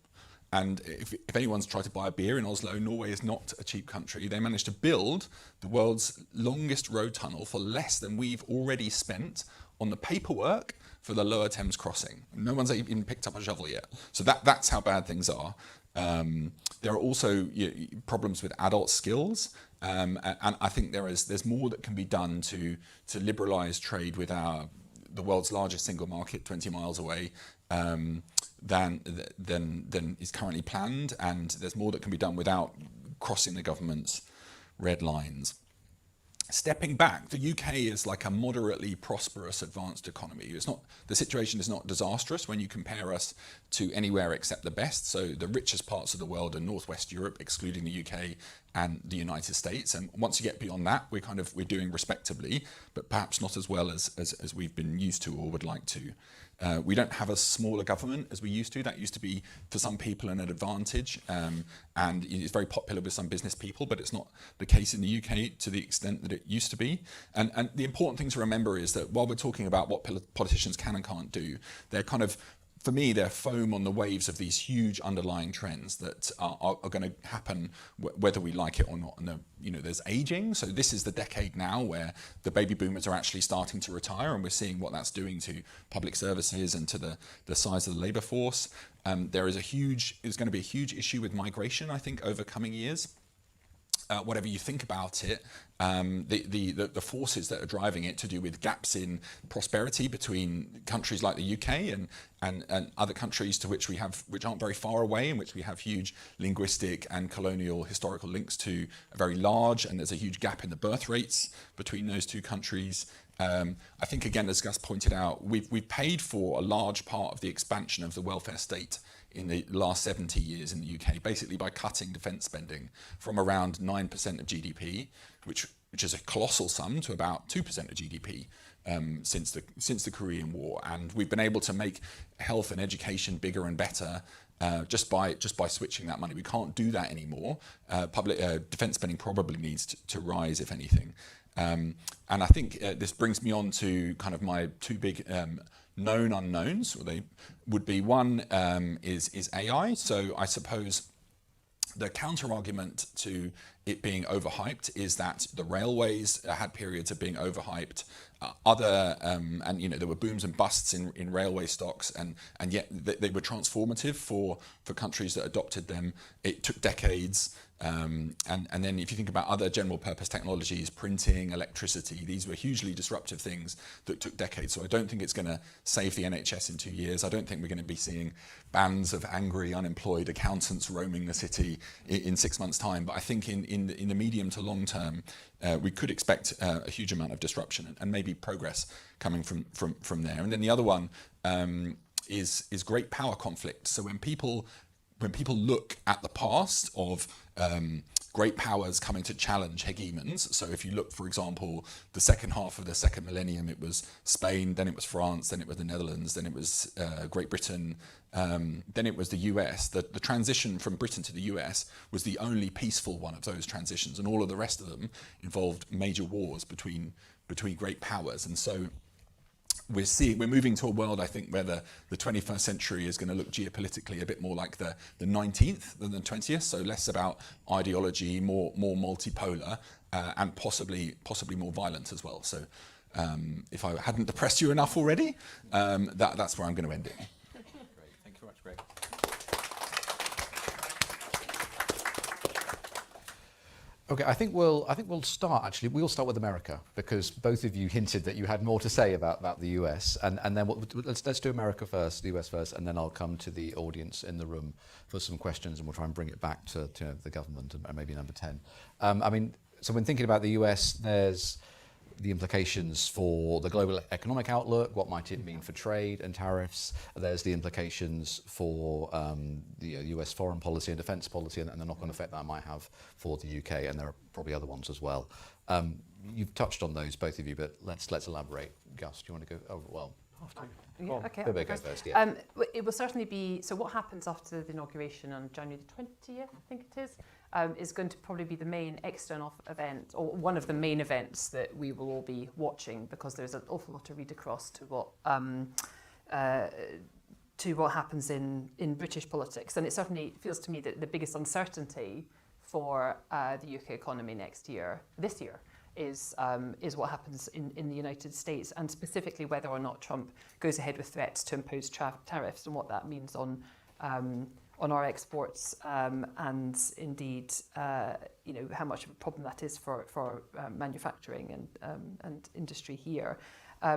And if anyone's tried to buy a beer in Oslo, Norway is not a cheap country. They managed to build the world's longest road tunnel for less than we've already spent on the paperwork for the Lower Thames crossing. No one's even picked up a shovel yet. So that's how bad things are. There are also problems with adult skills, and I think there's more that can be done to liberalise trade with the world's largest single market 20 miles away than is currently planned, and there's more that can be done without crossing the government's red lines. Stepping back, the UK is like a moderately prosperous advanced economy. The situation is not disastrous when you compare us to anywhere except the best. So the richest parts of the world are Northwest Europe, excluding the UK and the United States. And once you get beyond that, we're doing respectably, but perhaps not as well as we've been used to or would like to. We don't have a smaller government as we used to. That used to be, for some people, an advantage, and it's very popular with some business people, but it's not the case in the UK to the extent that it used to be. And the important thing to remember is that while we're talking about what politicians can and can't do, they're kind of, for me, they're foam on the waves of these huge underlying trends that are going to happen whether we like it or not. And there's aging. So this is the decade now where the baby boomers are actually starting to retire, and we're seeing what that's doing to public services and to the size of the labour force. There's going to be a huge issue with migration, I think, over coming years. Whatever you think about it, the forces that are driving it to do with gaps in prosperity between countries like the UK and other countries to which aren't very far away, in which we have huge linguistic and colonial historical links to, are very large, and there's a huge gap in the birth rates between those two countries. I think, again, as Gus pointed out, we've paid for a large part of the expansion of the welfare state in the last 70 years in the UK, basically by cutting defence spending from around 9% of GDP, which is a colossal sum, to about 2% of GDP since the Korean War. And we've been able to make health and education bigger and better just by switching that money. We can't do that anymore. Public defence spending probably needs to rise, if anything. And I think this brings me on to kind of my two big known unknowns. Or they would be, one is AI. So I suppose the counter argument to it being overhyped is that the railways had periods of being overhyped. There were booms and busts in railway stocks, and yet they were transformative for countries that adopted them. It took decades. And then if you think about other general purpose technologies, printing, electricity, these were hugely disruptive things that took decades. So I don't think it's going to save the NHS in 2 years. I don't think we're going to be seeing bands of angry, unemployed accountants roaming the city in 6 months' time. But I think in the medium to long term, we could expect a huge amount of disruption and maybe progress coming from there. And then the other one is great power conflict. So when people look at the past of great powers coming to challenge hegemons, so if you look, for example, the second half of the second millennium, it was Spain, then it was France, then it was the Netherlands, then it was Great Britain, then it was the US. The transition from Britain to the US was the only peaceful one of those transitions, and all of the rest of them involved major wars between great powers. And so we're moving to a world, I think, where the 21st century is going to look geopolitically a bit more like the 19th than the 20th, so less about ideology, more multipolar, and possibly more violent as well. So if I hadn't depressed you enough already, that's where I'm going to end it. Great. Thank you very much, Greg. Okay, I think we'll start, actually. We'll start with America, because both of you hinted that you had more to say about the US, and then let's do America first, the US first, and then I'll come to the audience in the room for some questions, and we'll try and bring it back to the government and maybe number 10. So when thinking about the US, there's the implications for the global economic outlook. What might it mean for trade and tariffs? There's the implications for the US foreign policy and defence policy, and the knock-on effect that might have for the UK, and there are probably other ones as well. You've touched on those, both of you, but let's elaborate. Gus, do you want to go? Oh, well. Yeah, okay. Go first, yeah. It will certainly be, so what happens after the inauguration on January the 20th, I think it is going to probably be the main external event, or one of the main events that we will all be watching, because there's an awful lot to read across to what happens in British politics. And it certainly feels to me that the biggest uncertainty for the UK economy this year, is what happens in the United States, and specifically whether or not Trump goes ahead with threats to impose tariffs and what that means on our exports, and indeed, how much of a problem that is for manufacturing and industry here,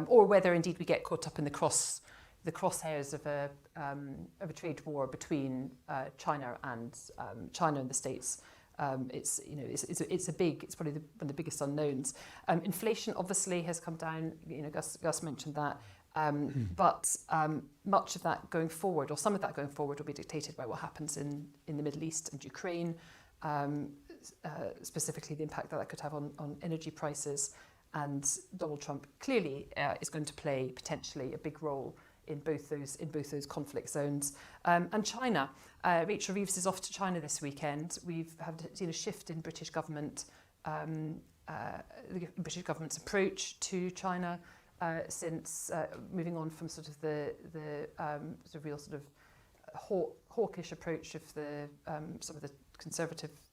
or whether indeed we get caught up in the crosshairs of a trade war between China and the States. It's probably one of the biggest unknowns. Inflation obviously has come down. Gus mentioned that. But much of that going forward, or some of that going forward, will be dictated by what happens in the Middle East and Ukraine, specifically the impact that could have on energy prices. And Donald Trump clearly is going to play potentially a big role in both those conflict zones. And China, Rachel Reeves is off to China this weekend. We've seen a shift in British government, the British government's approach to China. Since moving on from sort of the real sort of hawkish approach of some of the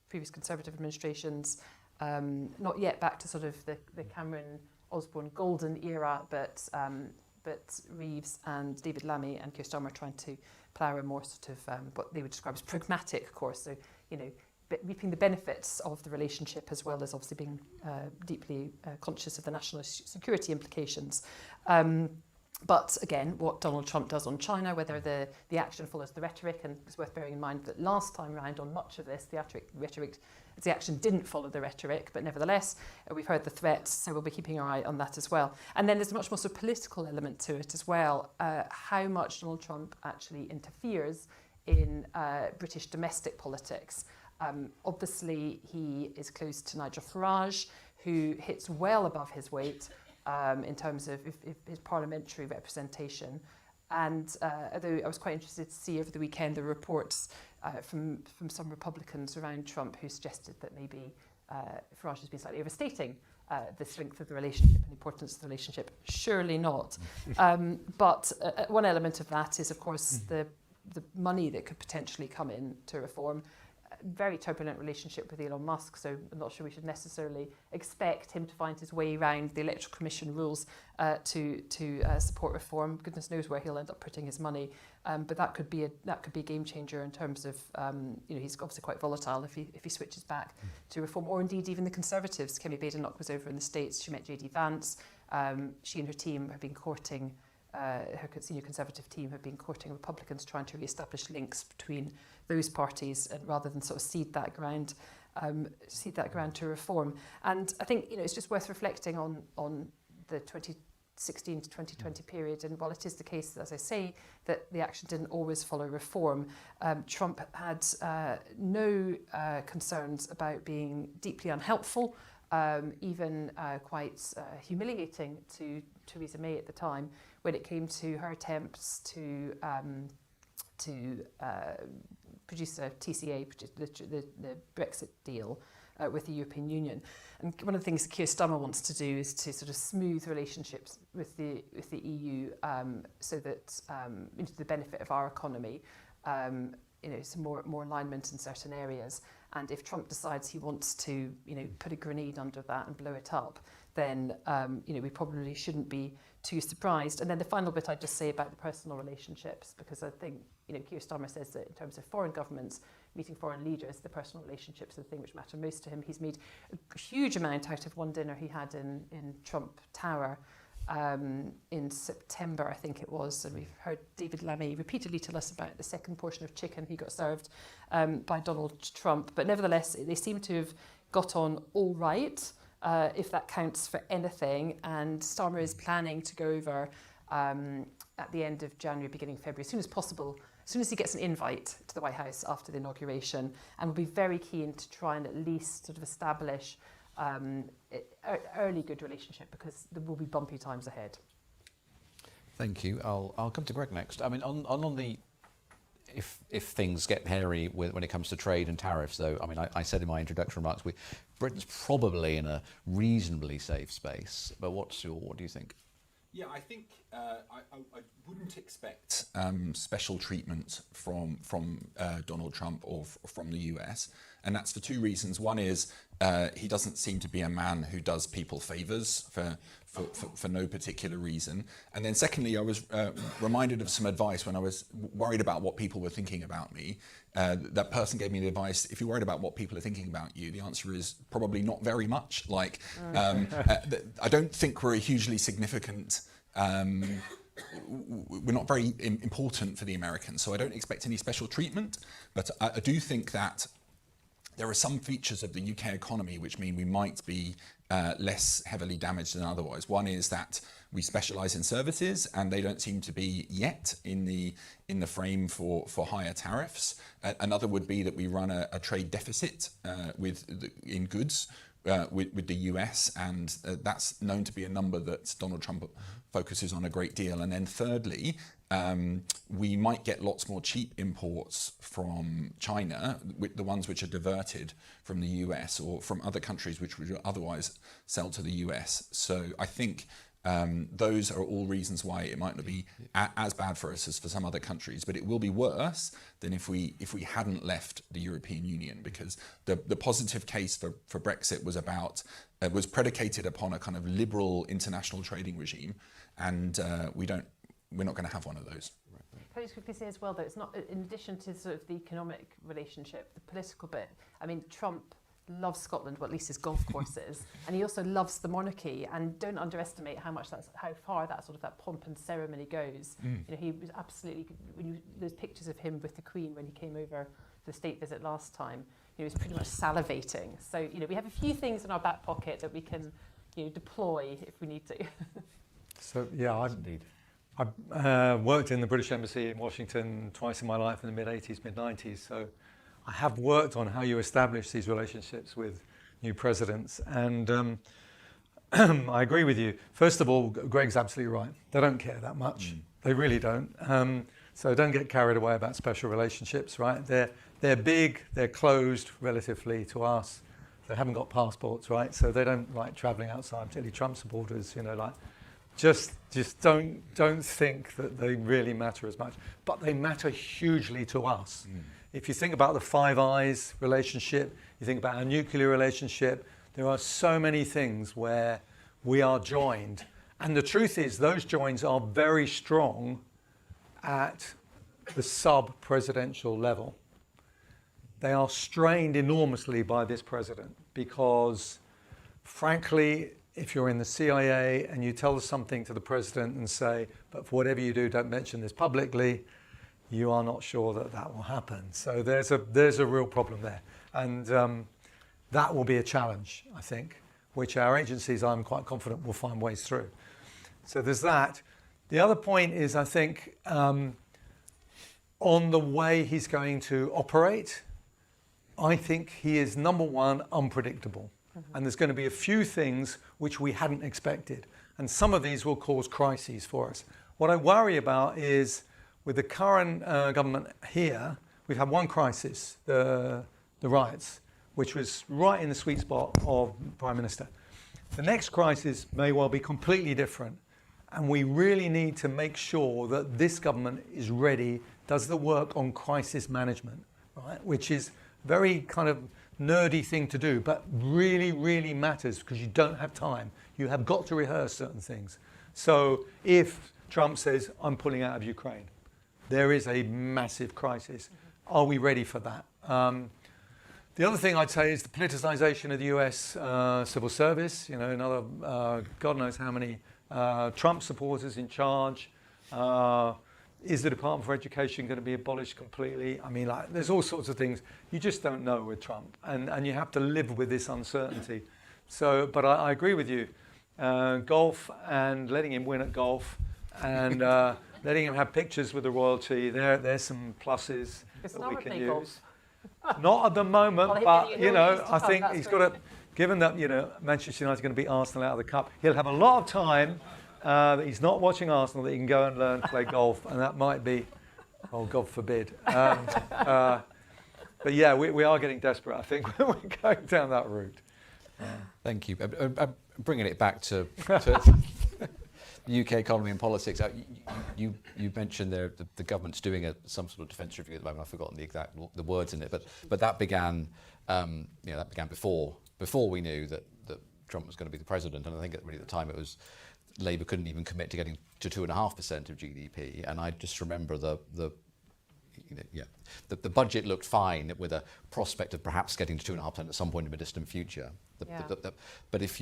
previous Conservative administrations, not yet back to sort of the Cameron, Osborne golden era, but Reeves and David Lammy and Keir Starmer trying to plough a more sort of what they would describe as pragmatic course. So reaping the benefits of the relationship, as well as obviously being deeply conscious of the national security implications. But again, what Donald Trump does on China, whether the action follows the rhetoric, and it's worth bearing in mind that last time round on much of this, the action didn't follow the rhetoric, but nevertheless, we've heard the threats, so we'll be keeping our eye on that as well. And then there's a much more sort of political element to it as well, how much Donald Trump actually interferes in British domestic politics. Obviously, he is close to Nigel Farage, who hits well above his weight in terms of his parliamentary representation. And although I was quite interested to see over the weekend the reports from some Republicans around Trump who suggested that maybe Farage has been slightly overstating the strength of the relationship and the importance of the relationship. Surely not. But one element of that is, of course, the money that could potentially come in to reform. Very turbulent relationship with Elon Musk, so I'm not sure we should necessarily expect him to find his way around the Electoral Commission rules to support reform. Goodness knows where he'll end up putting his money, but that could be a game changer in terms of he's obviously quite volatile if he switches back to reform, or indeed even the Conservatives. Kemi Badenoch was over in the States. She met JD Vance. She and her team have been courting. Her senior Conservative team have been courting Republicans, trying to re-establish links between those parties, and rather than sort of cede that ground to reform. And I think it's just worth reflecting on the 2016 to 2020 period. And while it is the case, as I say, that the action didn't always follow reform, Trump had no concerns about being deeply unhelpful, even quite humiliating to Theresa May at the time, when it came to her attempts to produce a TCA, the Brexit deal with the European Union. And one of the things Keir Starmer wants to do is to sort of smooth relationships with the EU, so that to the benefit of our economy, some more alignment in certain areas. And if Trump decides he wants to, put a grenade under that and blow it up, then we probably shouldn't be too surprised. And then the final bit I'd just say about the personal relationships, because I think Keir Starmer says that in terms of foreign governments meeting foreign leaders, the personal relationships are the thing which matter most to him. He's made a huge amount out of one dinner he had in Trump Tower in September, I think it was, and we've heard David Lammy repeatedly tell us about the second portion of chicken he got served by Donald Trump. But nevertheless, they seem to have got on all right, if that counts for anything. And Starmer is planning to go over at the end of January, beginning of February, as soon as possible, as soon as he gets an invite to the White House after the inauguration, and will be very keen to try and at least sort of establish early good relationship, because there will be bumpy times ahead. Thank you. I'll come to Greg next. I mean, on the if things get hairy when it comes to trade and tariffs, though, I mean, I said in my introductory remarks, Britain's probably in a reasonably safe space. But what do you think? Yeah, I think I wouldn't expect special treatment from Donald Trump or from the US. And that's for two reasons. One is he doesn't seem to be a man who does people favours for no particular reason. And then secondly, I was reminded of some advice when I was worried about what people were thinking about me. That person gave me the advice, if you're worried about what people are thinking about you, the answer is probably not very much. Like, I don't think we're a hugely significant, we're not very important for the Americans, so I don't expect any special treatment. But I do think that there are some features of the UK economy which mean we might be less heavily damaged than otherwise. One is that we specialise in services, and they don't seem to be yet in the frame for higher tariffs. Another would be that we run a trade deficit in goods with the US, and that's known to be a number that Donald Trump focuses on a great deal. And then thirdly, we might get lots more cheap imports from China, the ones which are diverted from the US or from other countries which would otherwise sell to the US. So I think those are all reasons why it might not be as bad for us as for some other countries, but it will be worse than if we hadn't left the European Union, because the positive case for Brexit was predicated upon a kind of liberal international trading regime, and we're not going to have one of those. Can I just quickly say as well, though, it's not, in addition to sort of the economic relationship, the political bit. I mean, Trump loves Scotland, well, at least his golf courses, and he also loves the monarchy. And don't underestimate how far that sort of that pomp and ceremony goes. You know, he was absolutely, there's pictures of him with the Queen when he came over for the state visit last time. He was pretty much salivating. So, you know, we have a few things in our back pocket that we can, you know, deploy if we need to. So yeah, I worked in the British Embassy in Washington twice in my life in the mid-80s, mid-90s. So I have worked on how you establish these relationships with new presidents. And I agree with you. First of all, Greg's absolutely right. They don't care that much. They really don't. So don't get carried away about special relationships, right? They're big, they're closed relatively to us. They haven't got passports, right? So they don't like traveling outside, particularly Trump supporters, you know, like just don't think that they really matter as much. But they matter hugely to us. If you think about the Five Eyes relationship, you think about our nuclear relationship, there are so many things where we are joined. And the truth is, those joins are very strong at the sub-presidential level. They are strained enormously by this president because, frankly, if you're in the CIA and you tell something to the president and say, but for whatever you do, don't mention this publicly, you are not sure that that will happen. So there's a real problem there. And that will be a challenge, I think, which our agencies, I'm quite confident, will find ways through. So there's that. The other point is, I think, on the way he's going to operate, I think he is, number one, unpredictable. And there's going to be a few things which we hadn't expected. And some of these will cause crises for us. What I worry about is, with the current government here, we've had one crisis, the riots, which was right in the sweet spot of Prime Minister. The next crisis may well be completely different. And we really need to make sure that this government is ready, does the work on crisis management, right? Which is very kind of nerdy thing to do, but really, really matters because you don't have time. You have got to rehearse certain things. So if Trump says, I'm pulling out of Ukraine, there is a massive crisis. Are we ready for that? The other thing I'd say is the politicization of the US civil service. You know, another, God knows how many Trump supporters in charge. Is the Department for Education going to be abolished completely? I mean, like, there's all sorts of things. You just don't know with Trump. And you have to live with this uncertainty. So, but I agree with you. Golf and letting him win at golf and letting him have pictures with the royalty, there's some pluses It's that we can use. Golf. Not at the moment, Well, but, you know, I think that's he's got to, given that, you know, Manchester United is going to beat Arsenal out of the cup, he'll have a lot of time that he's not watching Arsenal, that he can go and learn to play golf, and that might be, oh, God forbid. But yeah, we are getting desperate, I think, when we're going down that route. Thank you. Bringing it back to the UK economy and politics. You mentioned there the government's doing some sort of defence review at the moment. I've forgotten the words in it, but that began that began before we knew that Trump was going to be the president, and I think really at the time it was Labour couldn't even commit to getting to 2.5% of GDP, and I just remember the budget looked fine with a prospect of perhaps getting to 2.5% at some point in a distant future. But if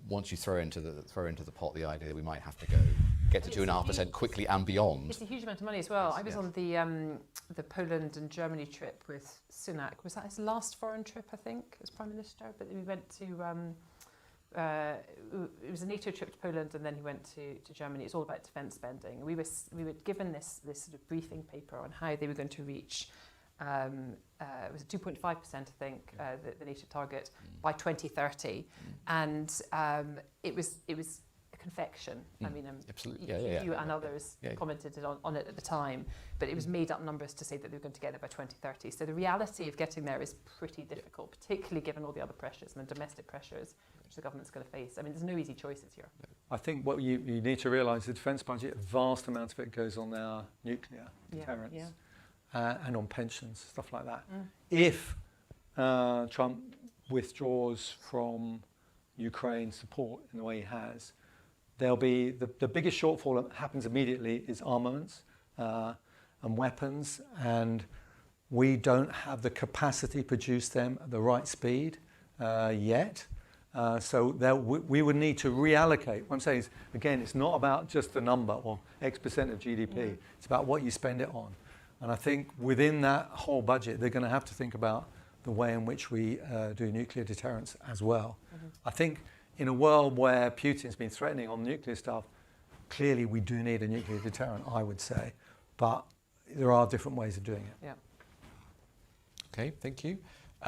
once you throw into the pot the idea that we might have to get to 2.5% quickly and beyond, it's a huge amount of money as well. I was on the Poland and Germany trip with Sunak. Was that his last foreign trip, I think, as Prime Minister? But we went to it was a NATO trip to Poland, and then he went to Germany. It's all about defence spending. We were given this sort of briefing paper on how they were going to reach it was 2.5%, I think, the NATO target by 2030, and it was a confection. I mean, absolutely, you and others commented on it at the time, but it was made up numbers to say that they were going to get there by 2030. So the reality of getting there is pretty difficult, particularly given all the other pressures and the domestic pressures which the government's going to face. I mean, there's no easy choices here. I think what you need to realise, the defence budget, a vast amount of it goes on our nuclear deterrence. And on pensions, stuff like that. If Trump withdraws from Ukraine support in the way he has, there'll be the biggest shortfall that happens immediately is armaments and weapons, and we don't have the capacity to produce them at the right speed yet. So we would need to reallocate. What I'm saying is, again, it's not about just the number or X% of GDP. It's about what you spend it on. And I think within that whole budget, they're going to have to think about the way in which we do nuclear deterrence as well. I think in a world where Putin's been threatening on nuclear stuff, clearly we do need a nuclear deterrent, I would say. But there are different ways of doing it. Yeah. Okay, thank you.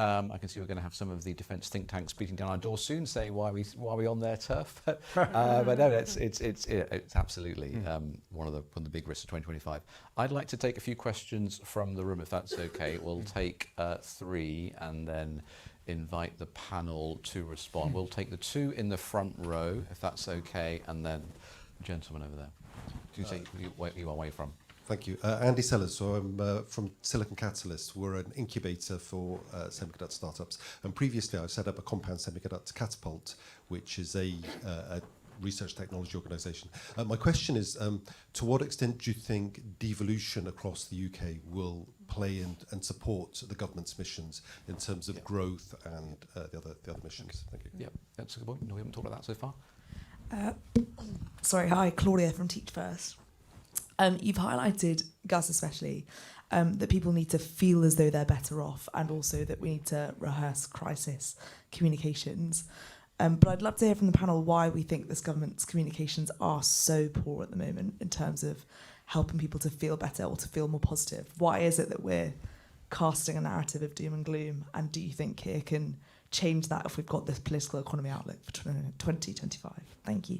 I can see we're going to have some of the defence think tanks beating down our door soon, saying why are we on their turf? But no, it's absolutely one of the big risks of 2025. I'd like to take a few questions from the room, if that's okay. We'll take 3 and then invite the panel to respond. We'll take the 2 in the front row, if that's okay, and then the gentleman over there. Do you say where you are away from? Thank you. Andy Sellers, so I'm from Silicon Catalyst. We're an incubator for semiconductor startups. And previously I've set up a compound semiconductor catapult, which is a research technology organisation. My question is, to what extent do you think devolution across the UK will play and support the government's missions in terms of growth and the other missions? Thank you. Yeah, that's a good point. No, we haven't talked about that so far. Sorry, hi, Claudia from Teach First. You've highlighted, Gus especially, that people need to feel as though they're better off, and also that we need to rehearse crisis communications. But I'd love to hear from the panel why we think this government's communications are so poor at the moment in terms of helping people to feel better or to feel more positive. Why is it that we're casting a narrative of doom and gloom? And do you think here can change that if we've got this political economy outlook for 2025? Thank you.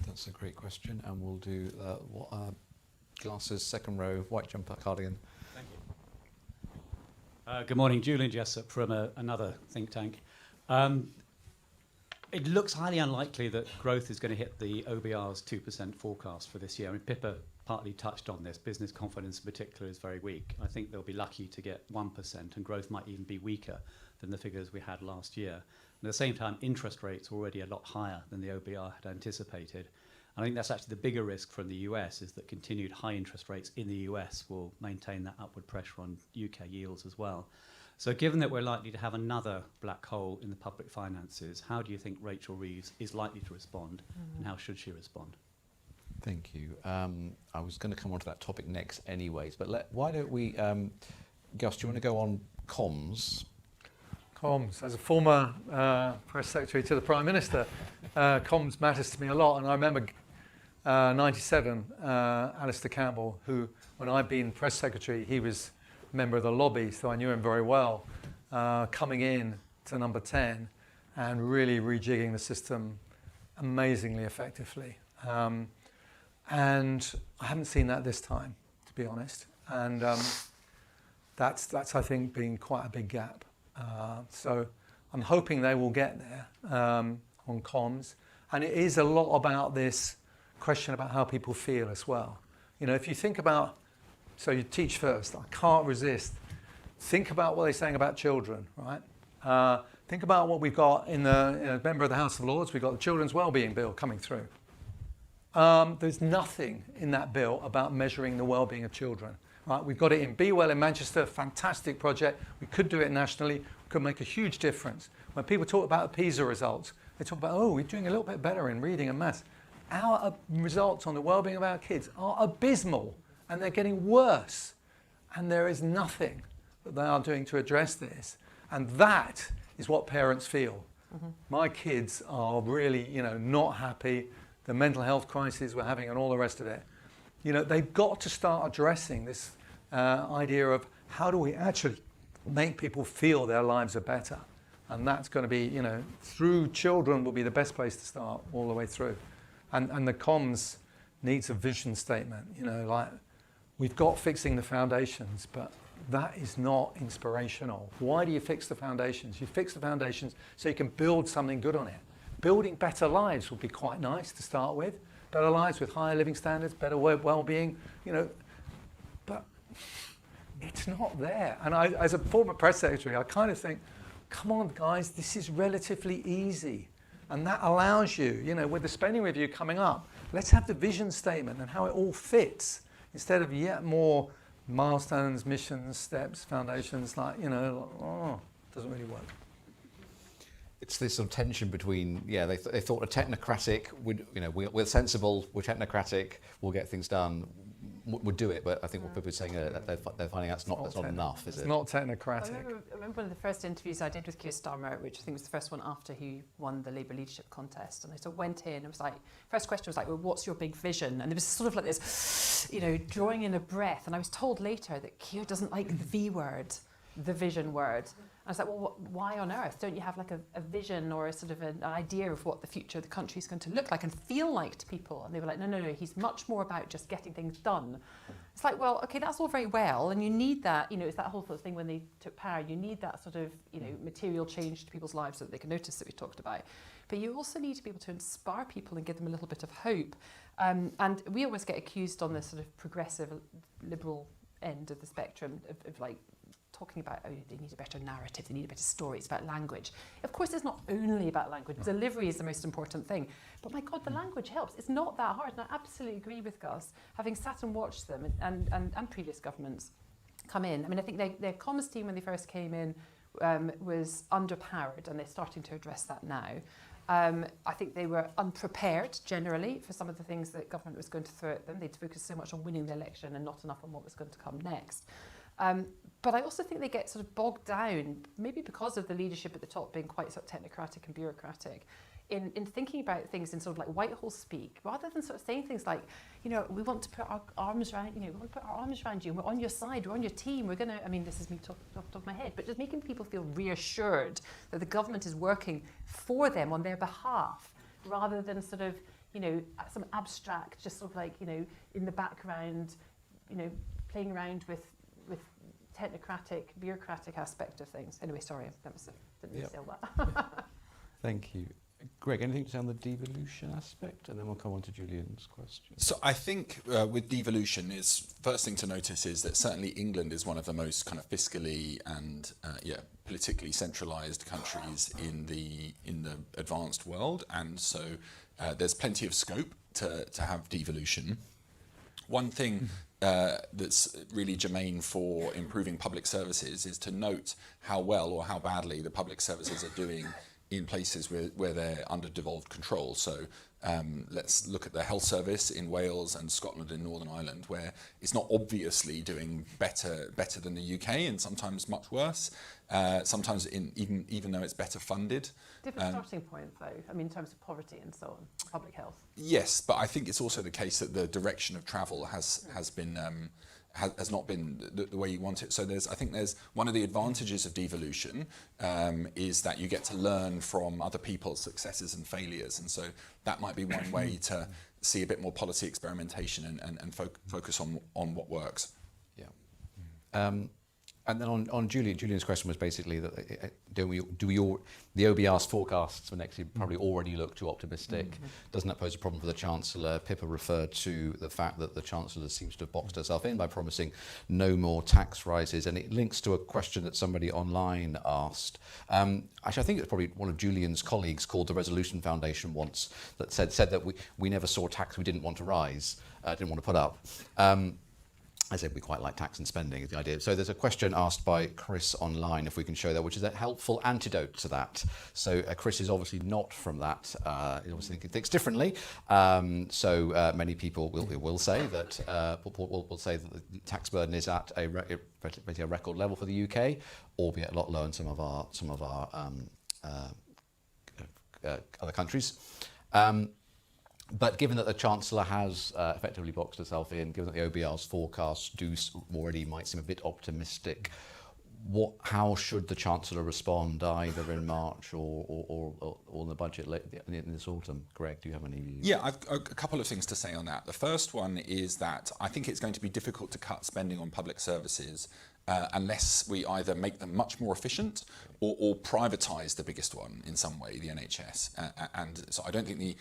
That's a great question, and we'll do glasses, second row, white jumper, cardigan. Thank you. Good morning, Julian Jessup from another think tank. It looks highly unlikely that growth is going to hit the OBR's 2% forecast for this year. I mean, Pippa partly touched on this. Business confidence in particular is very weak. I think they'll be lucky to get 1%, and growth might even be weaker than the figures we had last year. And at the same time, interest rates are already a lot higher than the OBR had anticipated. I think that's actually the bigger risk from the US, is that continued high interest rates in the US will maintain that upward pressure on UK yields as well. So given that we're likely to have another black hole in the public finances, how do you think Rachel Reeves is likely to respond, and how should she respond? Thank you. I was going to come on to that topic next anyways, but why don't we, Gus, do you want to go on comms? Comms. As a former press secretary to the Prime Minister, comms matters to me a lot. And I remember 97, Alistair Campbell, who, when I'd been press secretary, he was a member of the lobby, so I knew him very well, coming in to number 10 and really rejigging the system amazingly effectively. And I haven't seen that this time, to be honest. And that's I think, been quite a big gap. So I'm hoping they will get there on comms. And it is a lot about this question about how people feel as well. You know, if you think about, so you teach first, I can't resist. Think about what they're saying about children, right? Think about what we've got in the member of the House of Lords. We've got the Children's Wellbeing Bill coming through. There's nothing in that bill about measuring the well-being of children. Right? We've got it in Be Well in Manchester, fantastic project. We could do it nationally. We could make a huge difference. When people talk about PISA results, they talk about, oh, we're doing a little bit better in reading and maths. Our results on the well-being of our kids are abysmal, and they're getting worse. And there is nothing that they are doing to address this. And that is what parents feel. Mm-hmm. My kids are really, not happy. The mental health crisis we're having and all the rest of it. They've got to start addressing this idea of how do we actually make people feel their lives are better. And that's going to be, through children will be the best place to start all the way through. And the comms needs a vision statement, like we've got fixing the foundations, but that is not inspirational. Why do you fix the foundations? You fix the foundations so you can build something good on it. Building better lives would be quite nice to start with. Better lives with higher living standards, better well-being, but it's not there. And I, as a former press secretary, I kind of think, come on, guys, this is relatively easy. And that allows you, with the spending review coming up, let's have the vision statement and how it all fits instead of yet more milestones, missions, steps, foundations, doesn't really work. It's this sort of tension between, they thought a technocratic would, we're sensible, we're technocratic, we'll get things done, would do it. But I think what people are saying, they're finding that's not enough, is it? It's not technocratic. I remember one of the first interviews I did with Keir Starmer, which I think was the first one after he won the Labour leadership contest. And I sort of went in, it was like, first question was like, well, what's your big vision? And there was sort of like this, drawing in a breath. And I was told later that Keir doesn't like the V word, the vision word. I was like, well, why on earth don't you have like a vision or a sort of an idea of what the future of the country is going to look like and feel like to people? And they were like, no, he's much more about just getting things done. It's like, well, okay, that's all very well. And you need that, it's that whole sort of thing when they took power, you need that sort of, material change to people's lives so that they can notice that we talked about. But you also need to be able to inspire people and give them a little bit of hope. And we always get accused on this sort of progressive liberal end of the spectrum of like, talking about, they need a better narrative, they need a better story, it's about language. Of course, it's not only about language. Delivery is the most important thing. But my God, the language helps. It's not that hard. And I absolutely agree with Gus, having sat and watched them and previous governments come in. I mean, I think their comms team, when they first came in, was underpowered, and they're starting to address that now. I think they were unprepared, generally, for some of the things that government was going to throw at them. They'd focused so much on winning the election and not enough on what was going to come next. But I also think they get sort of bogged down, maybe because of the leadership at the top being quite sort of technocratic and bureaucratic, in thinking about things in sort of like Whitehall speak, rather than sort of saying things like, we want to put our arms around, we want to put our arms around you, and we're on your side, we're on your team, we're going to, this is me off the top of my head, but just making people feel reassured that the government is working for them on their behalf, rather than sort of, some abstract, just sort of like, in the background, playing around with technocratic, bureaucratic aspect of things. Anyway, sorry, didn't mean to say all that. Thank you. Greg, anything to say on the devolution aspect? And then we'll come on to Julian's question. So I think with devolution, first thing to notice is that certainly England is one of the most kind of fiscally and politically centralised countries in the advanced world, and so there's plenty of scope to have devolution. One thing that's really germane for improving public services is to note how well or how badly the public services are doing in places where they're under devolved control. So let's look at the health service in Wales and Scotland and Northern Ireland, where it's not obviously doing better than the UK, and sometimes much worse. Sometimes even though it's better funded. Different starting point, though. In terms of poverty and so on, public health. Yes, but I think it's also the case that the direction of travel has not been the way you want it. So I think there's one of the advantages of devolution is that you get to learn from other people's successes and failures, and so that might be one way to see a bit more policy experimentation and focus on what works. Yeah. And then on Julian's question was basically that the OBR's forecasts for next year probably already look too optimistic. Doesn't that pose a problem for the Chancellor? Pippa referred to the fact that the Chancellor seems to have boxed herself in by promising no more tax rises, and it links to a question that somebody online asked. Actually, I think it's probably one of Julian's colleagues called the Resolution Foundation once that said that we never saw tax we didn't want to rise, didn't want to put up. I said we quite like tax and spending is the idea. So there's a question asked by Chris online, if we can show that, which is a helpful antidote to that. So Chris is obviously not from that. He obviously thinks differently. So many people will say that will say that the tax burden is at a record level for the UK, albeit a lot lower in some of our other countries. But given that the Chancellor has effectively boxed herself in, given that the OBR's forecasts already might seem a bit optimistic, how should the Chancellor respond either in March or in the budget in this autumn? Greg, do you have any views? Yeah, I've a couple of things to say on that. The first one is that I think it's going to be difficult to cut spending on public services unless we either make them much more efficient or privatise the biggest one in some way, the NHS. And so I don't think the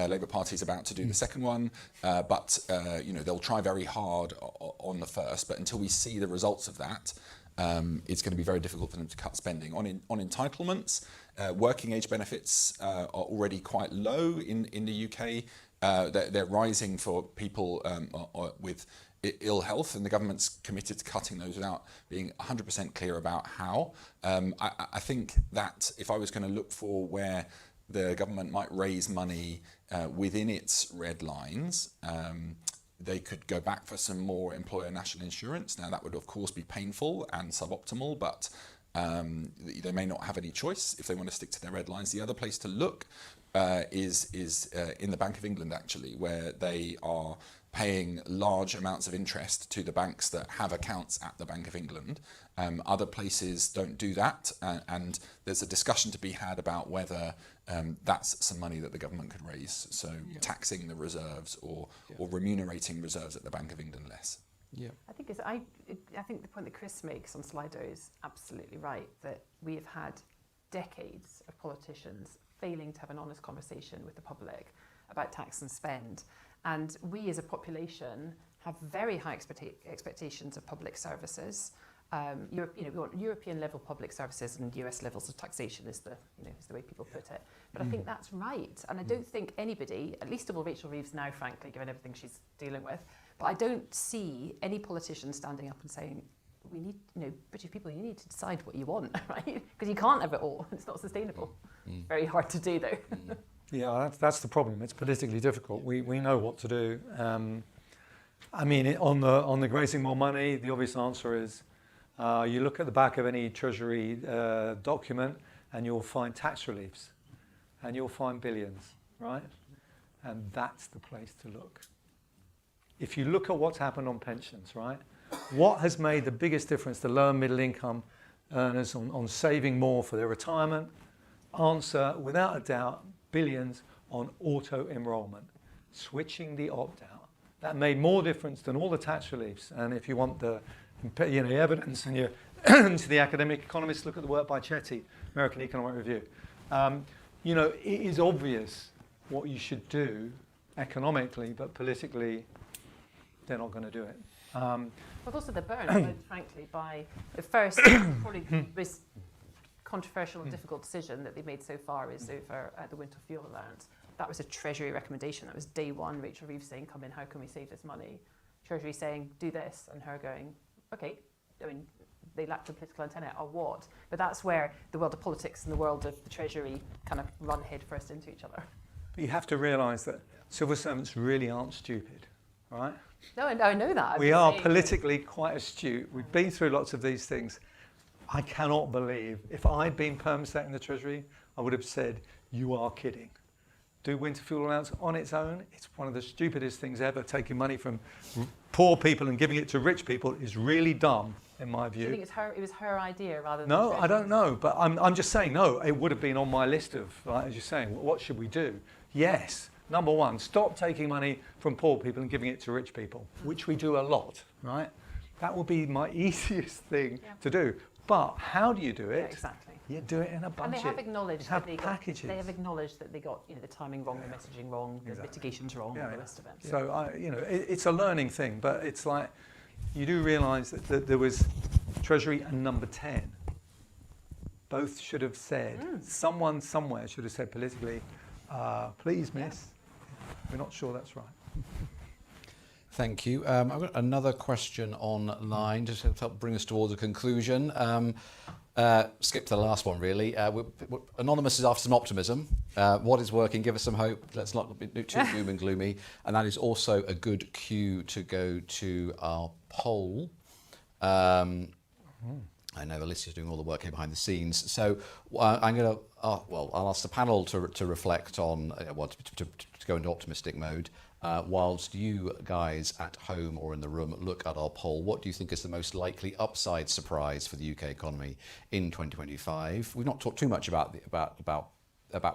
Labour Party is about to do the second one, but they'll try very hard on the first. But until we see the results of that, it's going to be very difficult for them to cut spending. On entitlements, working age benefits are already quite low in the UK. They're rising for people with ill health, and the government's committed to cutting those without being 100% clear about how. I think that if I was going to look for where the government might raise money within its red lines, they could go back for some more employer national insurance. Now that would of course be painful and suboptimal, but they may not have any choice if they want to stick to their red lines. The other place to look is in the Bank of England, actually, where they are paying large amounts of interest to the banks that have accounts at the Bank of England. Other places don't do that, and there's a discussion to be had about whether that's some money that the government could raise, so taxing the reserves or remunerating reserves at the Bank of England less. Yeah. I think the point that Chris makes on Slido is absolutely right, that we have had decades of politicians failing to have an honest conversation with the public about tax and spend. And we as a population have very high expectations of public services. We want European level public services, and US levels of taxation is the way people put it. But I think that's right. And I don't think anybody, at least of all Rachel Reeves now, frankly, given everything she's dealing with, but I don't see any politician standing up and saying, we need, British people, you need to decide what you want, right? Because you can't have it all. It's not sustainable. Very hard to do, though. Yeah, that's the problem. It's politically difficult. We know what to do. On the raising more money, the obvious answer is you look at the back of any Treasury document and you'll find tax reliefs and you'll find billions, right? And that's the place to look. If you look at what's happened on pensions, right? What has made the biggest difference to low and middle income earners on saving more for their retirement? Answer, without a doubt, billions on auto-enrolment, switching the opt-out. That made more difference than all the tax reliefs. And if you want the evidence and you're into the academic economists, look at the work by Chetty, American Economic Review. It is obvious what you should do economically, but politically, they're not going to do it. But also the burn, frankly, by the first probably most controversial and difficult decision that they've made so far is over the winter fuel allowance. That was a Treasury recommendation. That was day one, Rachel Reeves saying, come in, how can we save this money? Treasury saying, do this, and her going, okay. They lacked the political antenna, or what? But that's where the world of politics and the world of the Treasury kind of run headfirst into each other. But you have to realise that civil servants really aren't stupid, right? No, I know that. We are politically quite astute. We've been through lots of these things. I cannot believe, if I'd been perm sat in the Treasury, I would have said, you are kidding. Do winter fuel allowance on its own? It's one of the stupidest things ever. Taking money from poor people and giving it to rich people is really dumb, in my view. Do you think it was her idea rather than No, I don't know. But I'm just saying, no, it would have been on my list of, as you're saying, what should we do? Yes, number one, stop taking money from poor people and giving it to rich people, which we do a lot, right? That would be my easiest thing Yeah. to do. But how do you do Yeah, it? exactly. You do it in a budget. And they have acknowledged have that they packages. they have acknowledged that they got the timing wrong, the messaging wrong, the mitigations wrong, Yeah, all the yeah. rest of it. So it's a learning thing, but it's like you do realise that there was Treasury and number 10. Both should have said, someone somewhere should have said politically, please, miss, we're not sure that's right. Thank you. I've got another question online, just to help bring us towards a conclusion. Skip to the last one, really. Anonymous is after some optimism. What is working? Give us some hope. Let's not be too doom and gloomy. And that is also a good cue to go to our poll. I know Alicia's doing all the work here behind the scenes. So I'm going to, I'll ask the panel to reflect on, to go into optimistic mode. Whilst you guys at home or in the room look at our poll, what do you think is the most likely upside surprise for the UK economy in 2025? We've not talked too much about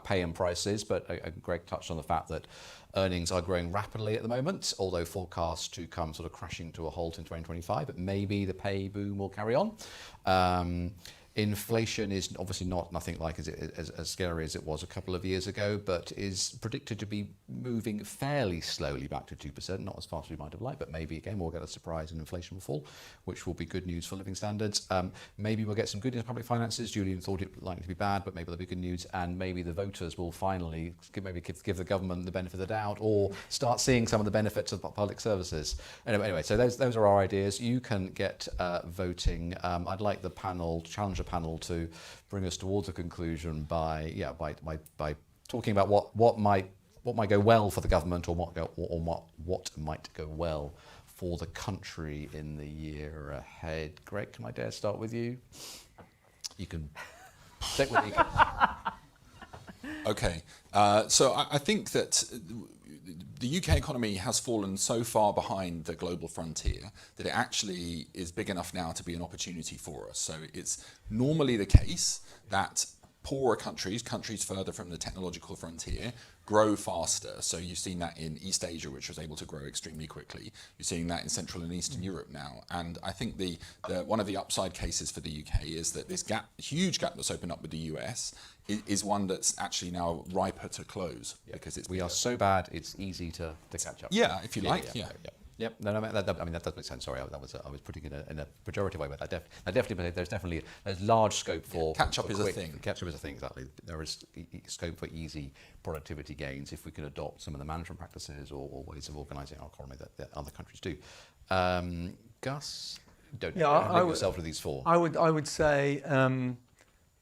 pay and prices, but Greg touched on the fact that earnings are growing rapidly at the moment, although forecast to come sort of crashing to a halt in 2025, but maybe the pay boom will carry on. Inflation is obviously nothing like as scary as it was a couple of years ago, but is predicted to be moving fairly slowly back to 2%, not as fast as we might have liked, but maybe again we'll get a surprise and inflation will fall, which will be good news for living standards. Maybe we'll get some good news in public finances. Julian thought it likely to be bad, but maybe there'll be good news, and maybe the voters will finally give the government the benefit of the doubt, or start seeing some of the benefits of public services. Anyway, so those are our ideas. You can get voting. I'd like the panel, challenger panel, to bring us towards a conclusion by talking about what might go well for the government, or what might go well for the country in the year ahead. Greg, can I dare start with you? You can stick with me. Okay, so I think that the UK economy has fallen so far behind the global frontier that it actually is big enough now to be an opportunity for us. So it's normally the case that poorer countries further from the technological frontier, grow faster. So you've seen that in East Asia, which was able to grow extremely quickly. You're seeing that in Central and Eastern Europe now. And I think the one of the upside cases for the UK is that this huge gap that's opened up with the US is one that's actually now riper to close, because we are so bad it's easy to catch up. Yeah, if you like. Yep. No, that does make sense. Sorry, I was putting it in a pejorative way, but I definitely there's large scope for catch up is a thing. Catch up is a thing, exactly. There is scope for easy productivity gains if we can adopt some of the management practices or ways of organising our economy that other countries do. Gus, don't link yourself to these four. I would say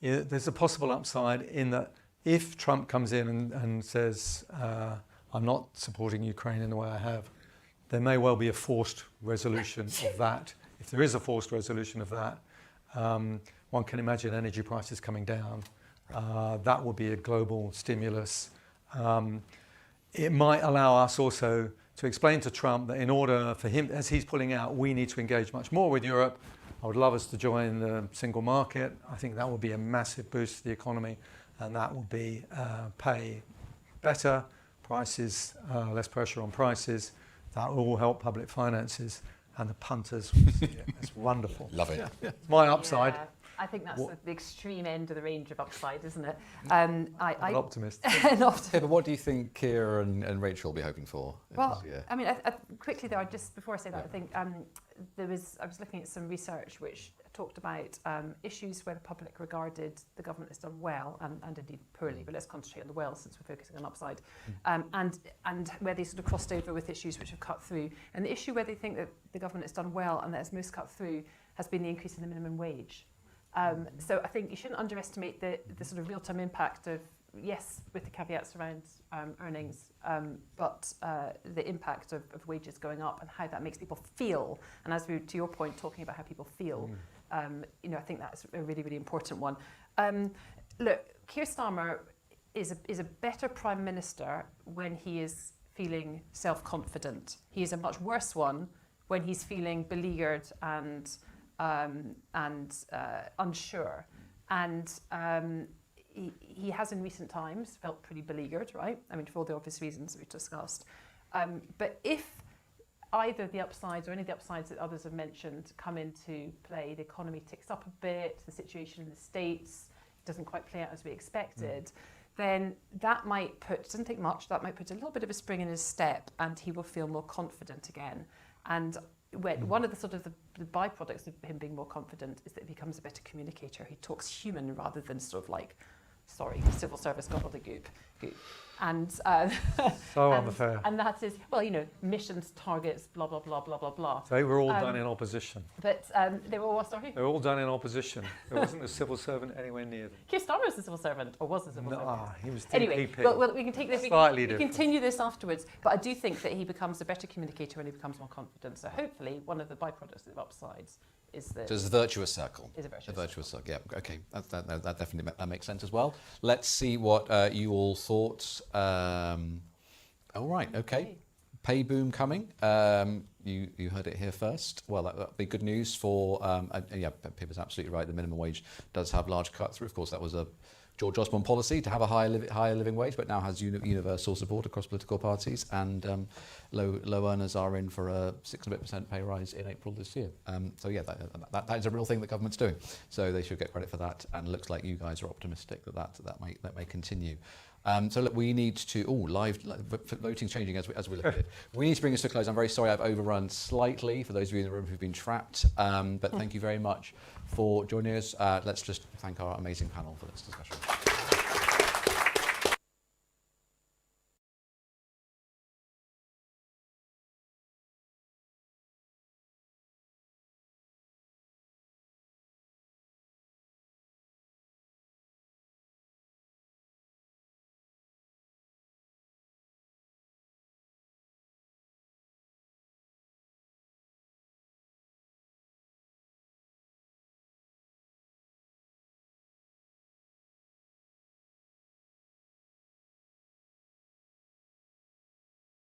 there's a possible upside in that if Trump comes in and says, I'm not supporting Ukraine in the way I have, there may well be a forced resolution of that. If there is a forced resolution of that, one can imagine energy prices coming down. That would be a global stimulus. It might allow us also to explain to Trump that in order for him, as he's pulling out, we need to engage much more with Europe. I would love us to join the single market. I think that would be a massive boost to the economy, and that would be pay better, prices, less pressure on prices. That will all help public finances, and the punters. It's wonderful. Love it. My upside. Yeah, I think that's the extreme end of the range of upside, isn't it? I'm an optimist. But what do you think Keir and Rachel will be hoping for? Well, I mean, quickly though, just before I say that, I think I was looking at some research which talked about issues where the public regarded the government has done well and indeed poorly, but let's concentrate on the well since we're focusing on upside, and where they sort of crossed over with issues which have cut through. And the issue where they think that the government has done well and that has most cut through has been the increase in the minimum wage. So I think you shouldn't underestimate the sort of real-time impact of, yes, with the caveats around earnings, but the impact of wages going up and how that makes people feel. And as we, to your point, talking about how people feel, I think that's a really, really important one. Look, Keir Starmer is a better Prime Minister when he is feeling self-confident. He is a much worse one when he's feeling beleaguered and unsure. And he has in recent times felt pretty beleaguered, right? I mean, for all the obvious reasons that we've discussed. But if either the upsides or any of the upsides that others have mentioned come into play, the economy ticks up a bit, the situation in the States doesn't quite play out as we expected, then that might doesn't take much, that might put a little bit of a spring in his step, and he will feel more confident again. And one of the sort of the byproducts of him being more confident is that he becomes a better communicator. He talks human rather than sort of like, sorry, the civil service got all the goop. And So unfair. And that is, well, you know, missions, targets, blah, blah, blah, blah, blah, blah. They were all done in opposition. But they were all, sorry? They were all done in opposition. There wasn't a civil servant anywhere near them. Keir Starmer was a civil servant, or was a civil servant. He was DPP. Anyway, well, we can take this. Slightly we different. continue this afterwards. But I do think that he becomes a better communicator when he becomes more confident. So hopefully, one of the byproducts of upsides is that. So it's a virtuous circle. Is a virtuous circle. Yeah. Okay. That definitely that makes sense as well. Let's see what you all thought. All right. Okay. Pay boom coming. You heard it here first. Well, that'll be good news for. Yeah, Pippa's absolutely right. The minimum wage does have large cut through. Of course, that was a George Osborne policy to have a higher living wage, but now has universal support across political parties, and low earners are in for a 6% pay rise in April this year. So yeah, that is a real thing that government's doing. So they should get credit for that, and it looks like you guys are optimistic that may continue. So look, we need to. Live voting's changing as we look at it. We need to bring this to a close. I'm very sorry I've overrun slightly for those of you in the room who've been trapped. But thank you very much for joining us. Let's just thank our amazing panel for this discussion.